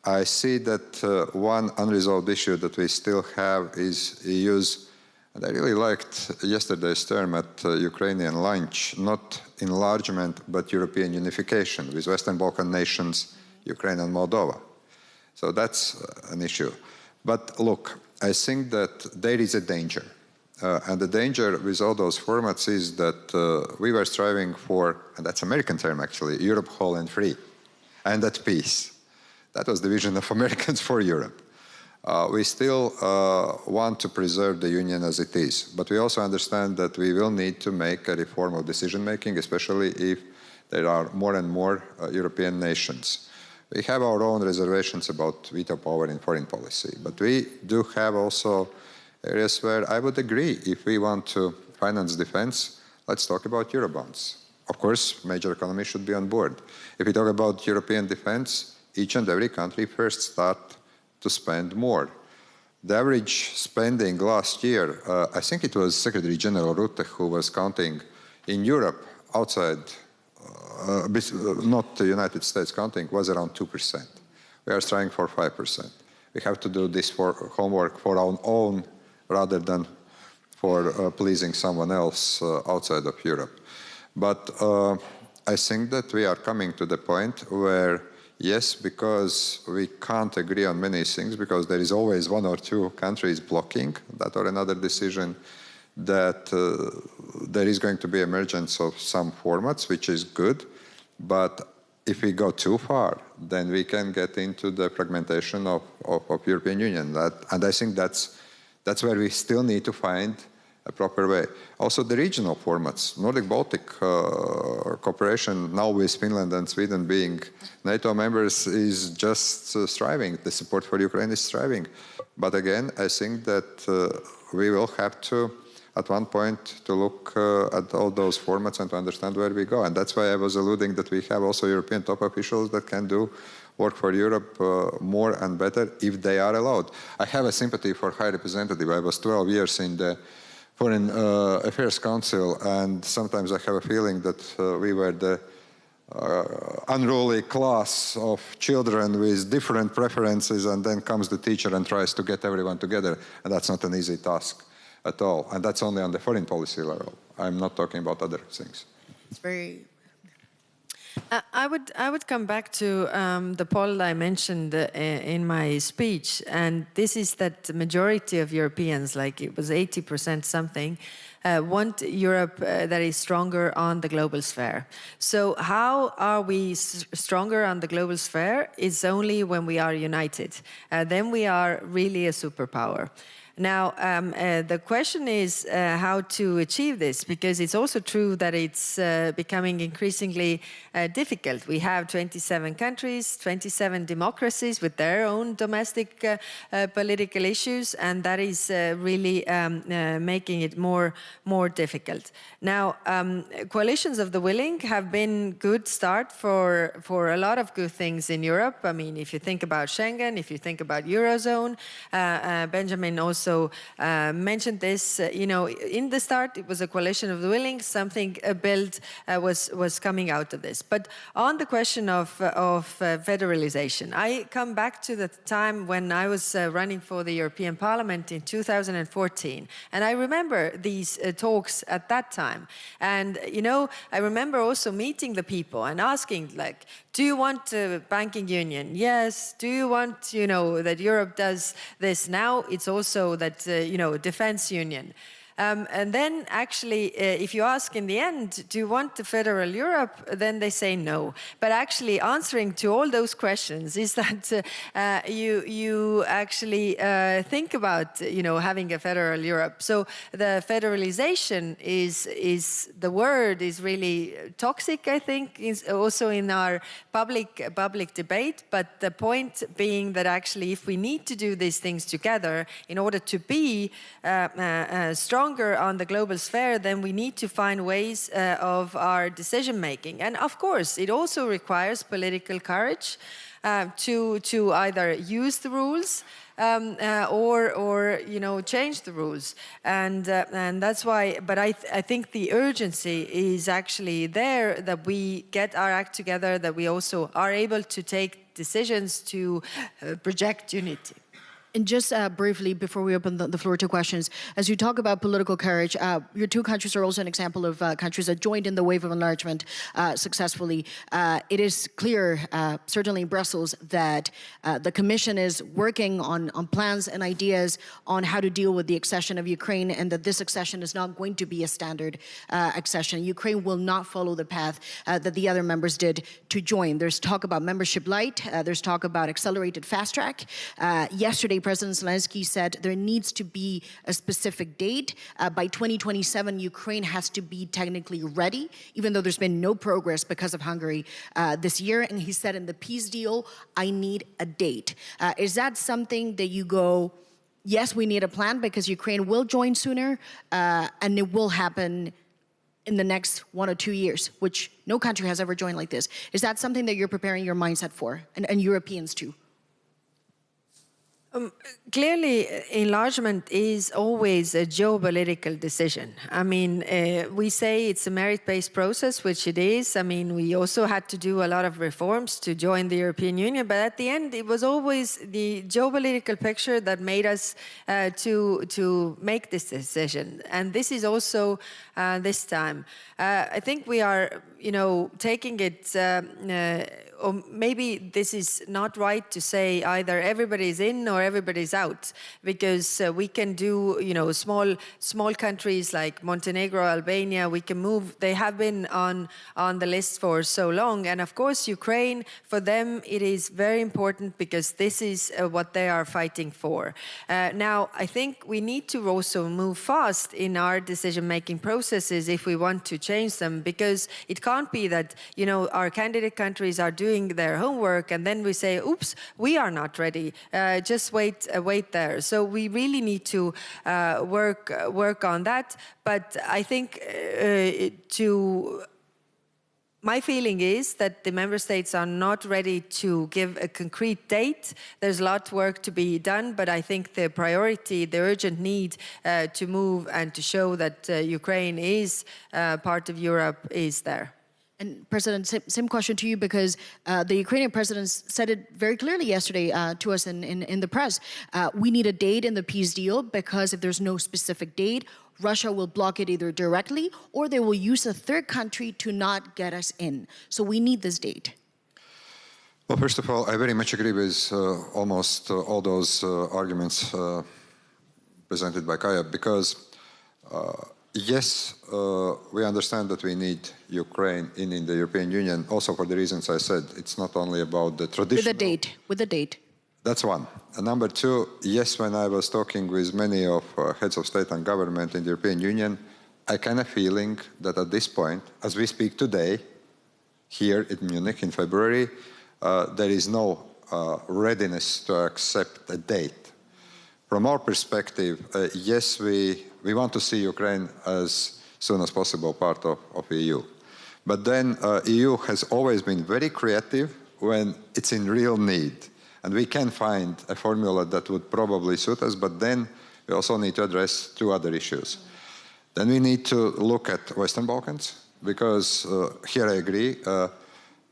I see that one unresolved issue that we still have is EU's, and I really liked yesterday's term at Ukrainian lunch, not enlargement, but European unification with Western Balkan nations, Ukraine and Moldova. So that's an issue. But look, I think that there is a danger. And the danger with all those formats is that we were striving for, and that's American term actually, Europe whole and free, and at peace. That was the vision of Americans for Europe. We still want to preserve the Union as it is, but we also understand that we will need to make a reform of decision-making, especially if there are more and more European nations. We have our own reservations about veto power in foreign policy, but we do have also areas where I would agree, if we want to finance defense, let's talk about Eurobonds. Of course, major economies should be on board. If we talk about European defense, each and every country first start to spend more. The average spending last year, I think it was Secretary General Rutte who was counting in Europe, outside, not the United States counting, was around 2%. We are striving for 5%. We have to do this for homework for our own rather than for pleasing someone else outside of Europe. But I think that we are coming to the point where yes, because we can't agree on many things, because there is always one or two countries blocking that or another decision, that there is going to be emergence of some formats, which is good. But if we go too far, then we can get into the fragmentation of European Union. And I think that's where we still need to find a proper way. Also the regional formats, Nordic-Baltic cooperation, now with Finland and Sweden being NATO members, is just thriving. The support for Ukraine is thriving. But again, I think that we will have to, at one point, to look at all those formats and to understand where we go. And that's why I was alluding that we have also European top officials that can do work for Europe more and better if they are allowed. I have a sympathy for High Representative. I was 12 years in the Foreign Affairs Council, and sometimes I have a feeling that we were the unruly class of children with different preferences, and then comes the teacher and tries to get everyone together, and that's not an easy task at all. And that's only on the foreign policy level. I'm not talking about other things. It's very... I would come back to the poll I mentioned in my speech, and this is that the majority of Europeans, like it was 80% something, want Europe that is stronger on the global sphere. So how are we stronger on the global sphere? It's only when we are united. Then we are really a superpower. Now, the question is how to achieve this, because it's also true that it's becoming increasingly difficult. We have 27 countries, 27 democracies with their own domestic political issues, and that is really making it more difficult. Now, coalitions of the willing have been good start for a lot of good things in Europe. I mean, if you think about Schengen, if you think about Eurozone, Benjamin also mentioned this, in the start it was a coalition of the willing, something built was coming out of this. But on the question of federalization, I come back to the time when I was running for the European Parliament in 2014, and I remember these talks at that time. And I remember also meeting the people and asking, like, do you want a banking union? Yes. Do you want, that Europe does this? Now it's also also that, defense union. And then actually, if you ask in the end, do you want the federal Europe? Then they say no. But actually answering to all those questions is that you actually think about, having a federal Europe. So the federalization is the word is really toxic, I think, is also in our public debate. But the point being that actually if we need to do these things together in order to be strong on the global sphere, then we need to find ways of our decision making. And of course, it also requires political courage to either use the rules or change the rules. And that's why, but I think the urgency is actually there, that we get our act together, that we also are able to take decisions to project unity. And just briefly, before we open the floor to questions, as you talk about political courage, your two countries are also an example of countries that joined in the wave of enlargement successfully. It is clear, certainly in Brussels, that the Commission is working on plans and ideas on how to deal with the accession of Ukraine, and that this accession is not going to be a standard accession. Ukraine will not follow the path that the other members did to join. There's talk about membership light. There's talk about accelerated fast track. Yesterday, President Zelensky said there needs to be a specific date. By 2027, Ukraine has to be technically ready, even though there's been no progress because of Hungary this year. And he said in the peace deal, I need a date. Is that something that you go, yes, we need a plan because Ukraine will join sooner and it will happen in the next 1 or 2 years, which no country has ever joined like this. Is that something that you're preparing your mindset for, and Europeans too? Clearly, enlargement is always a geopolitical decision. I mean, we say it's a merit-based process, which it is. I mean, we also had to do a lot of reforms to join the European Union, but at the end, it was always the geopolitical picture that made us to make this decision. And this is also this time. I think we are, taking it, or maybe this is not right to say either everybody's in or everybody's out, because we can do, small countries like Montenegro, Albania, we can move. They have been on the list for so long. And of course, Ukraine, for them, it is very important because this is what they are fighting for. Now, I think we need to also move fast in our decision-making processes if we want to change them, because it can't be that, our candidate countries are doing their homework and then we say, oops, we are not ready. Just wait there. So we really need to work on that. But I think my feeling is that the member states are not ready to give a concrete date. There's a lot of work to be done, but I think the priority, the urgent need to move and to show that Ukraine is part of Europe is there. And President, same question to you, because the Ukrainian president said it very clearly yesterday to us in the press. We need a date in the peace deal, because if there's no specific date, Russia will block it either directly or they will use a third country to not get us in. So we need this date. Well, first of all, I very much agree with almost all those arguments presented by Kaja, because yes, we understand that we need Ukraine in the European Union, also for the reasons I said. It's not only about the traditional... With a date. That's one. And number two, yes, when I was talking with many of heads of state and government in the European Union, I kind of feeling that at this point, as we speak today, here in Munich in February, there is no readiness to accept a date. From our perspective, yes, we want to see Ukraine as soon as possible part of EU. But then EU has always been very creative when it's in real need. And we can find a formula that would probably suit us, but then we also need to address two other issues. Then we need to look at Western Balkans, because here I agree,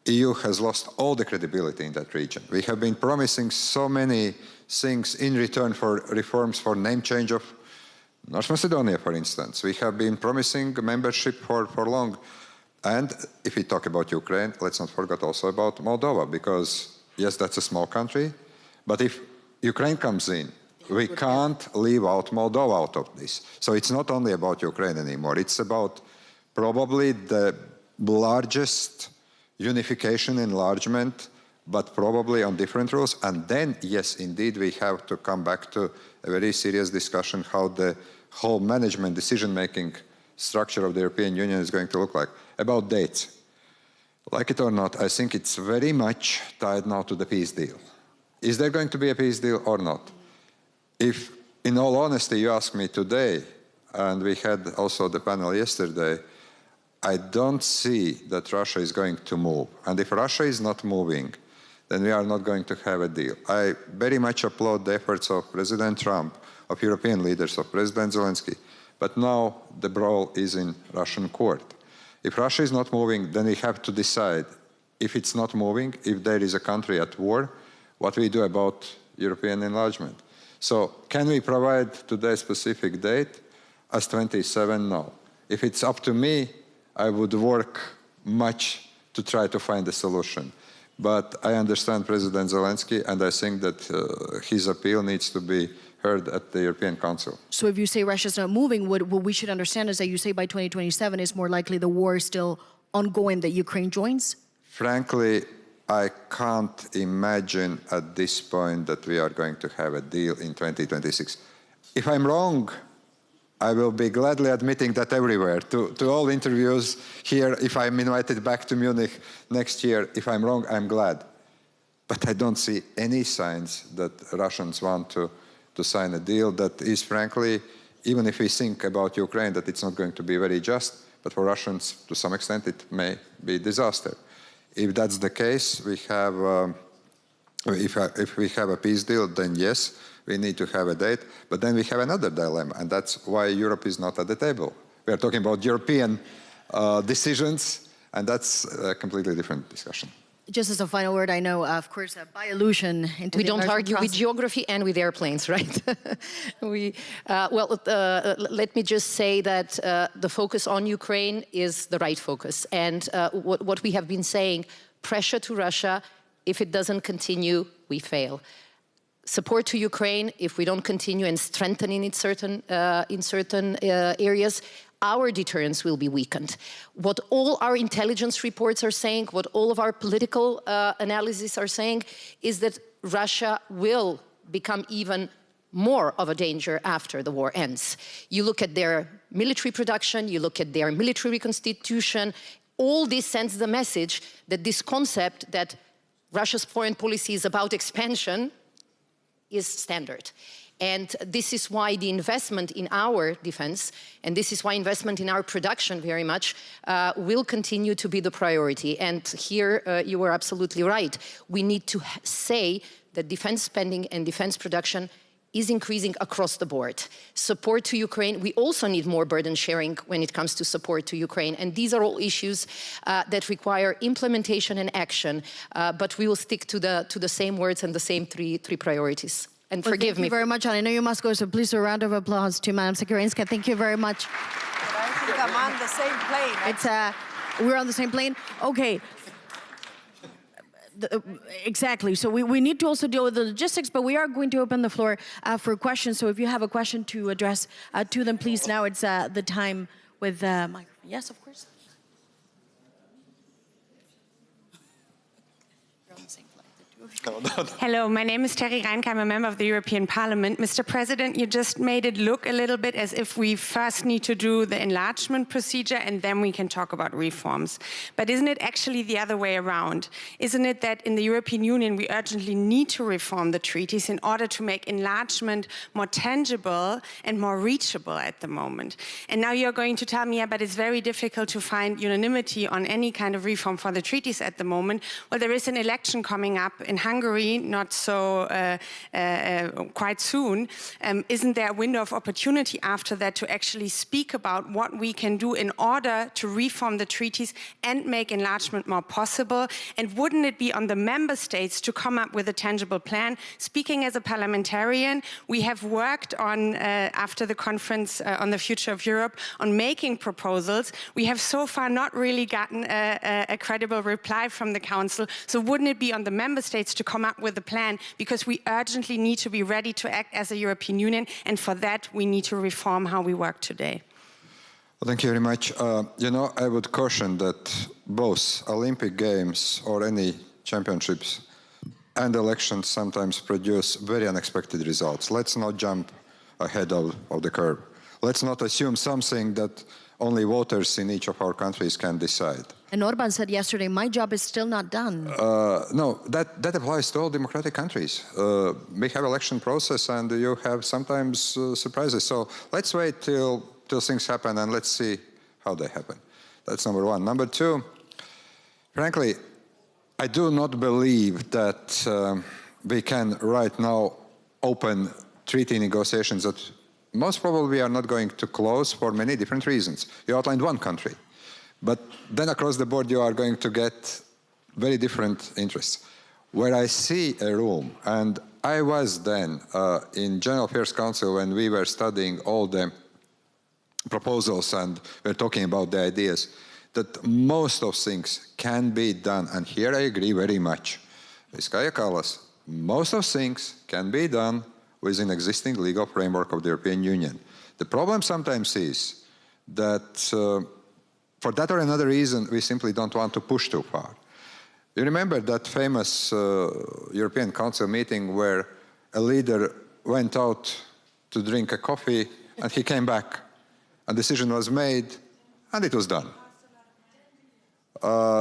EU has lost all the credibility in that region. We have been promising so many things in return for reforms, for name change of North Macedonia, for instance. We have been promising membership for long. And if we talk about Ukraine, let's not forget also about Moldova, because yes, that's a small country, but if Ukraine comes in, We can't leave out Moldova out of this. So it's not only about Ukraine anymore. It's about probably the largest unification enlargement, but probably on different rules. And then, yes, indeed, we have to come back to a very serious discussion how the whole management decision-making structure of the European Union is going to look like. About dates. Like it or not, I think it's very much tied now to the peace deal. Is there going to be a peace deal or not? If, in all honesty, you ask me today, and we had also the panel yesterday, I don't see that Russia is going to move. And if Russia is not moving, then we are not going to have a deal. I very much applaud the efforts of President Trump, of European leaders, of President Zelensky. But now the ball is in Russian court. If Russia is not moving, then we have to decide if it's not moving, if there is a country at war, what we do about European enlargement. So can we provide today's specific date? As 27, no. If it's up to me, I would work much to try to find a solution. But I understand President Zelensky, and I think that his appeal needs to be heard at the European Council. So if you say Russia's not moving, what we should understand is that you say by 2027 is more likely the war is still ongoing, that Ukraine joins? Frankly, I can't imagine at this point that we are going to have a deal in 2026. If I'm wrong, I will be gladly admitting that everywhere, to all interviews here. If I'm invited back to Munich next year, if I'm wrong, I'm glad. But I don't see any signs that Russians want to sign a deal that is, frankly, even if we think about Ukraine, that it's not going to be very just, but for Russians, to some extent, it may be a disaster. If that's the case, we have, if we have a peace deal, then yes, we need to have a date. But then we have another dilemma, and that's why Europe is not at the table. We are talking about European decisions, and that's a completely different discussion. Just as a final word, I know, of course, by allusion... We don't argue with geography and with airplanes, right? Let me just say that the focus on Ukraine is the right focus. And what we have been saying, pressure to Russia, if it doesn't continue, we fail. Support to Ukraine, if we don't continue and strengthen in certain areas, our deterrence will be weakened. What all our intelligence reports are saying, what all of our political analyses are saying, is that Russia will become even more of a danger after the war ends. You look at their military production, you look at their military reconstitution, all this sends the message that this concept that Russia's foreign policy is about expansion is standard. And this is why the investment in our defense, and this is why investment in our production very much, will continue to be the priority. And here you are absolutely right. We need to say that defense spending and defense production is increasing across the board. Support to Ukraine, we also need more burden sharing when it comes to support to Ukraine. And these are all issues that require implementation and action, but we will stick to the same words and the same three priorities. And forgive me. Thank you very much. And I know you must go, so please a round of applause to Madam Sekerinska. Thank you very much. I think I'm on the same plane. We're on the same plane? Okay. Exactly. So we need to also deal with the logistics, but we are going to open the floor for questions. So if you have a question to address to them, please, now it's the time with microphone. Yes, of course. Hello, my name is Terry Reinke. I'm a member of the European Parliament. Mr. President, you just made it look a little bit as if we first need to do the enlargement procedure and then we can talk about reforms. But isn't it actually the other way around? Isn't it that in the European Union we urgently need to reform the treaties in order to make enlargement more tangible and more reachable at the moment? And now you're going to tell me, yeah, but it's very difficult to find unanimity on any kind of reform for the treaties at the moment. Well, there is an election coming up in Hungary, not so quite soon. Isn't there a window of opportunity after that to actually speak about what we can do in order to reform the treaties and make enlargement more possible? And wouldn't it be on the member states to come up with a tangible plan? Speaking as a parliamentarian, we have worked on, after the conference on the future of Europe, on making proposals. We have so far not really gotten a credible reply from the Council. So wouldn't it be on the member states states to come up with a plan, because we urgently need to be ready to act as a European Union, and for that we need to reform how we work today. Well, thank you very much. I would caution that both Olympic Games or any championships and elections sometimes produce very unexpected results. Let's not jump ahead of the curve. Let's not assume something that only voters in each of our countries can decide. And Orban said yesterday, my job is still not done. No, that applies to all democratic countries. We have election process and you have sometimes surprises. So let's wait till things happen and let's see how they happen. That's number one. Number two, frankly, I do not believe that we can right now open treaty negotiations that most probably are not going to close for many different reasons. You outlined one country, but then across the board you are going to get very different interests. Where I see a room, and I was then in General Affairs Council when we were studying all the proposals and we're talking about the ideas, that most of things can be done, and here I agree very much with Kaja Kallas, most of things can be done within existing legal framework of the European Union. The problem sometimes is that for that or another reason, we simply don't want to push too far. You remember that famous European Council meeting where a leader went out to drink a coffee and he came back, a decision was made, and it was done.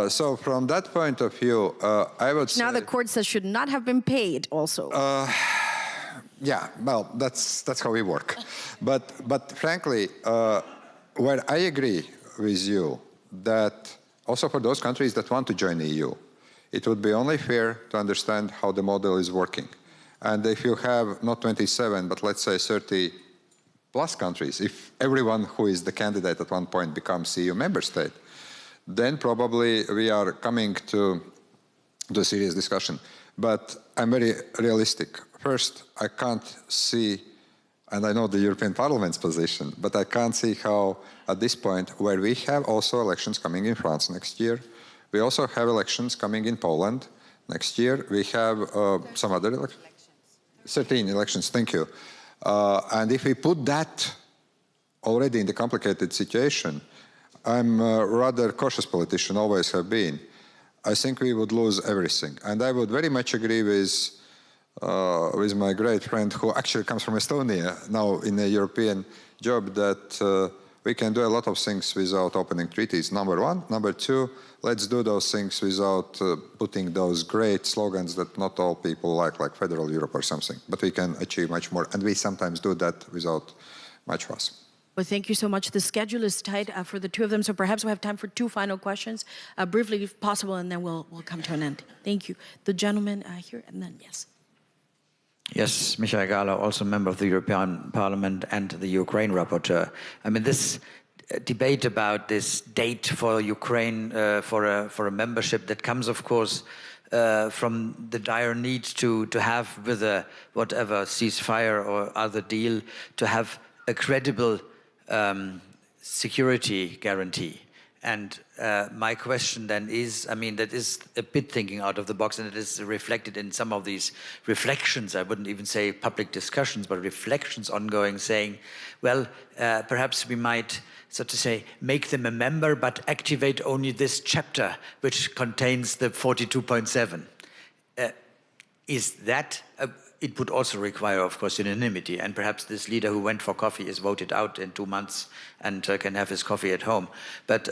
So from that point of view, I would say... Now the court says should not have been paid also. Yeah, well, that's how we work. But frankly, where I agree with you that also for those countries that want to join the EU, it would be only fair to understand how the model is working. And if you have not 27, but let's say 30 plus countries, if everyone who is the candidate at one point becomes EU member state, then probably we are coming to a serious discussion. But I'm very realistic. First, I can't see, and I know the European Parliament's position, but I can't see how at this point, where we have also elections coming in France next year, we also have elections coming in Poland next year, we have some other elections. 13 elections, thank you. And if we put that already in the complicated situation, I'm a rather cautious politician, always have been. I think we would lose everything. And I would very much agree with my great friend who actually comes from Estonia, now in a European job, that we can do a lot of things without opening treaties, number one. Number two, let's do those things without putting those great slogans that not all people like Federal Europe or something. But we can achieve much more. And we sometimes do that without much fuss. Well, thank you so much. The schedule is tight for the two of them, so perhaps we have time for two final questions, briefly if possible, and then we'll come to an end. Thank you. The gentleman here, and then yes. Yes, Michael Gala, also member of the European Parliament and the Ukraine rapporteur. I mean, this debate about this date for Ukraine for a membership that comes, of course, from the dire need to have, with a whatever ceasefire or other deal, to have a credible security guarantee. And my question then is, I mean, that is a bit thinking out of the box, and it is reflected in some of these reflections. I wouldn't even say public discussions, but reflections ongoing, saying, well, perhaps we might, so to say, make them a member, but activate only this chapter, which contains the 42.7. Is that... It would also require, of course, unanimity, and perhaps this leader who went for coffee is voted out in 2 months and can have his coffee at home. But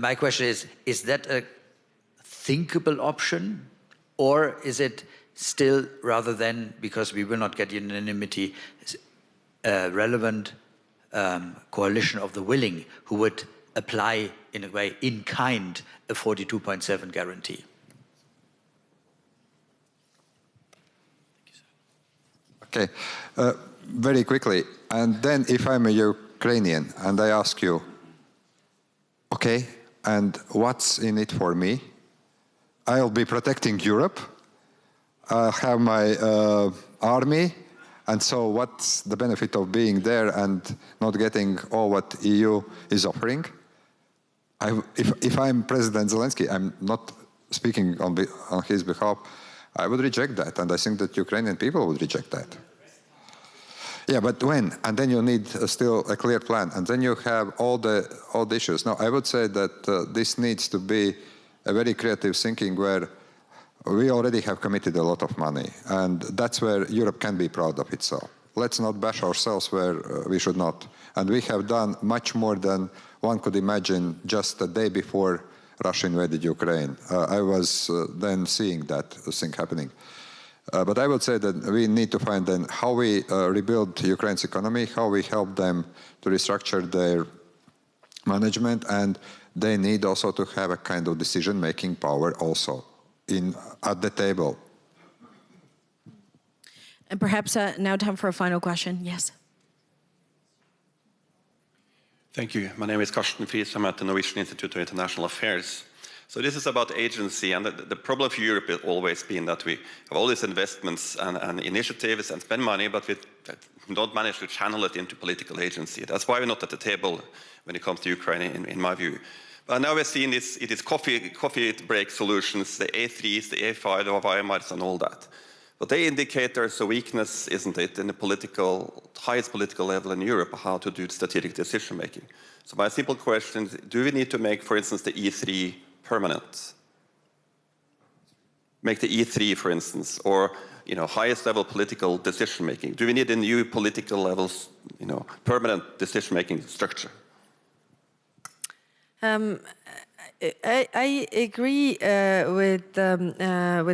my question is that a thinkable option, or is it still, rather than, because we will not get unanimity, a relevant coalition of the willing who would apply, in a way, in kind, a 42.7 guarantee? Okay, very quickly, and then if I'm a Ukrainian and I ask you, okay, and what's in it for me? I'll be protecting Europe, I'll have my army, and so what's the benefit of being there and not getting all what EU is offering? If I'm President Zelensky, I'm not speaking on his behalf, I would reject that, and I think that Ukrainian people would reject that. Yeah, but when? And then you need still a clear plan, and then you have all the issues. Now, I would say that this needs to be a very creative thinking where we already have committed a lot of money, and that's where Europe can be proud of itself. Let's not bash ourselves where we should not. And we have done much more than one could imagine just the day before Russia invaded Ukraine. I was then seeing that thing happening. But I would say that we need to find then how we rebuild Ukraine's economy, how we help them to restructure their management, and they need also to have a kind of decision-making power also at the table. And perhaps now time for a final question. Yes. Thank you. My name is Karsten Friis. I'm at the Norwegian Institute of International Affairs. So this is about agency, and the problem for Europe has always been that we have all these investments and initiatives and spend money, but we don't manage to channel it into political agency. That's why we're not at the table when it comes to Ukraine, in my view. But now we're seeing it is coffee break solutions, the A3s, the A5, the Weimars, and all that. But they indicate there's a weakness, isn't it, in the highest political level in Europe, how to do strategic decision-making. So my simple question is, do we need to make, for instance, the E3 permanent? Make the E3, for instance, or highest level political decision-making. Do we need a new political levels, permanent decision-making structure? I agree with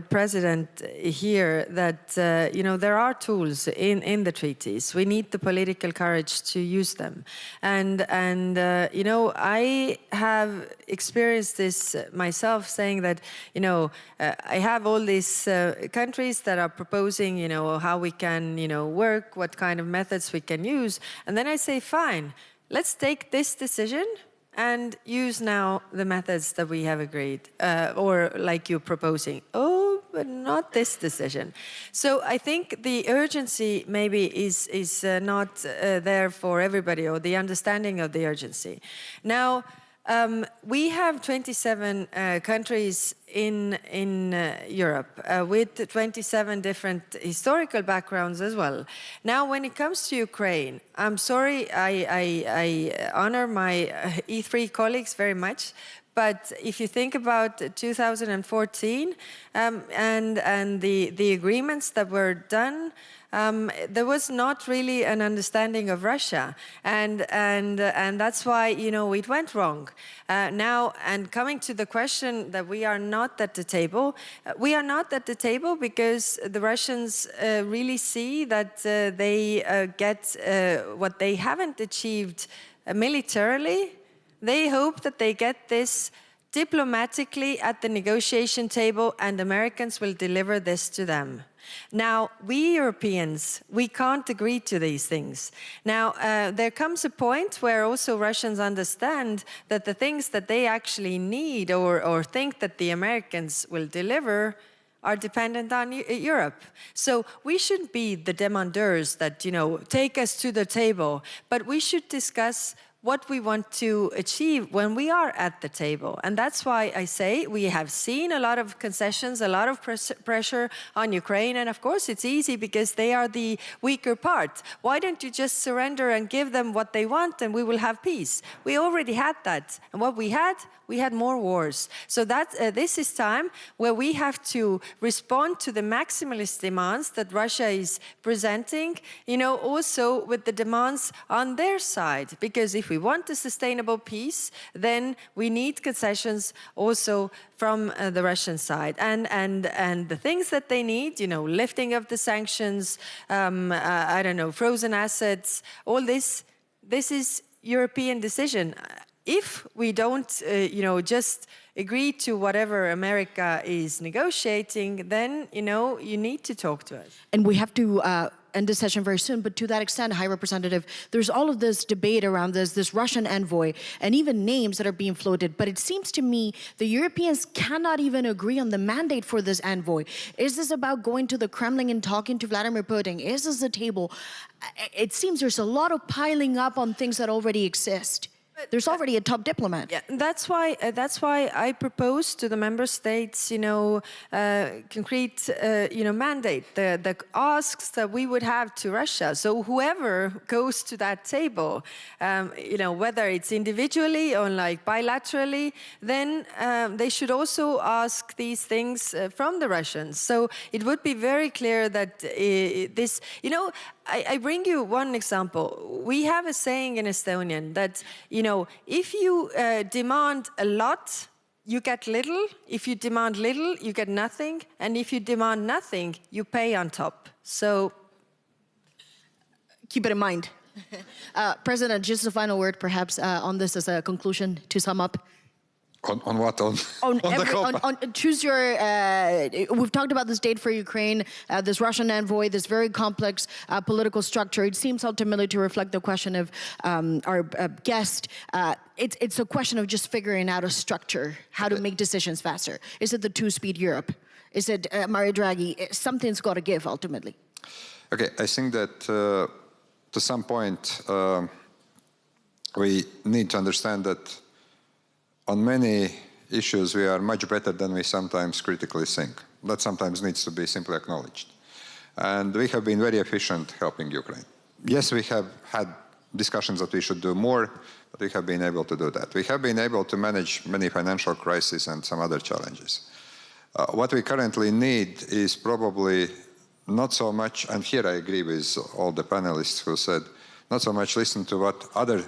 President here that there are tools in the treaties. We need the political courage to use them, and I have experienced this myself, saying that I have all these countries that are proposing how we can work, what kind of methods we can use, and then I say fine, let's take this decision and use now the methods that we have agreed, or like you're proposing. Oh, but not this decision. So I think the urgency maybe is not there for everybody, or the understanding of the urgency. Now, we have 27 countries in Europe with 27 different historical backgrounds as well. Now, when it comes to Ukraine, I'm sorry, I honor my E3 colleagues very much, but if you think about 2014 and the agreements that were done, there was not really an understanding of Russia, and that's why it went wrong. Now, and coming to the question that we are not at the table, we are not at the table because the Russians really see that they get what they haven't achieved militarily. They hope that they get this diplomatically at the negotiation table, and Americans will deliver this to them. Now, we Europeans, we can't agree to these things. Now, there comes a point where also Russians understand that the things that they actually need or think that the Americans will deliver are dependent on Europe. So we shouldn't be the demandeurs that, take us to the table, but we should discuss what we want to achieve when we are at the table. And that's why I say we have seen a lot of concessions, a lot of pressure on Ukraine. And of course, it's easy because they are the weaker part. Why don't you just surrender and give them what they want and we will have peace? We already had that. And what we had more wars. So that this is time where we have to respond to the maximalist demands that Russia is presenting, also with the demands on their side. Because if we want a sustainable peace, then we need concessions also from the Russian side. And the things that they need, lifting of the sanctions, frozen assets, all this is European decision. If we don't, just agree to whatever America is negotiating, then, you need to talk to us. And we have to end this session very soon, but to that extent, High Representative, there's all of this debate around this Russian envoy and even names that are being floated. But it seems to me the Europeans cannot even agree on the mandate for this envoy. Is this about going to the Kremlin and talking to Vladimir Putin? Is this a table? It seems there's a lot of piling up on things that already exist. There's already a top diplomat. Yeah, that's why I propose to the member states, concrete, mandate that asks that we would have to Russia. So whoever goes to that table, whether it's individually or like bilaterally, then they should also ask these things from the Russians. So it would be very clear that this, I bring you one example. We have a saying in Estonian that, if you demand a lot, you get little. If you demand little, you get nothing. And if you demand nothing, you pay on top. So keep it in mind. President, just a final word, perhaps, on this as a conclusion to sum up. On what? Choose your. We've talked about this date for Ukraine, this Russian envoy, this very complex political structure. It seems ultimately to reflect the question of our guest. It's a question of just figuring out a structure, how to make decisions faster. Is it the two-speed Europe? Is it Mario Draghi? Something's got to give ultimately. Okay, I think that to some point we need to understand that on many issues, we are much better than we sometimes critically think. That sometimes needs to be simply acknowledged. And we have been very efficient helping Ukraine. Yes, we have had discussions that we should do more, but we have been able to do that. We have been able to manage many financial crises and some other challenges. What we currently need is probably not so much, and here I agree with all the panelists who said, not so much listen to what other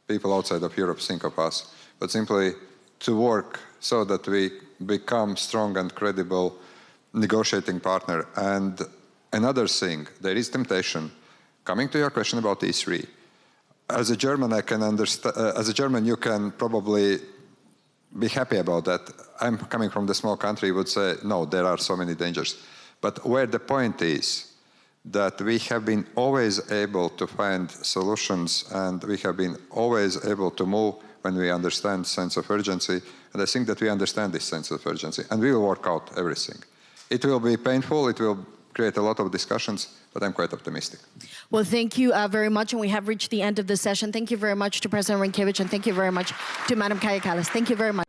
people outside of Europe think of us, but simply to work so that we become strong and credible negotiating partner. And another thing, there is temptation. Coming to your question about E3, as a German, I can understand. As a German, you can probably be happy about that. I'm coming from the small country, would say no. There are so many dangers, but where the point is that we have been always able to find solutions, and we have been always able to move when we understand sense of urgency. And I think that we understand this sense of urgency, and we will work out everything. It will be painful, it will create a lot of discussions, but I'm quite optimistic. Well, thank you very much, and we have reached the end of the session. Thank you very much to President Rinkevics, and thank you very much to Madam Kaja Kallas. Thank you very much.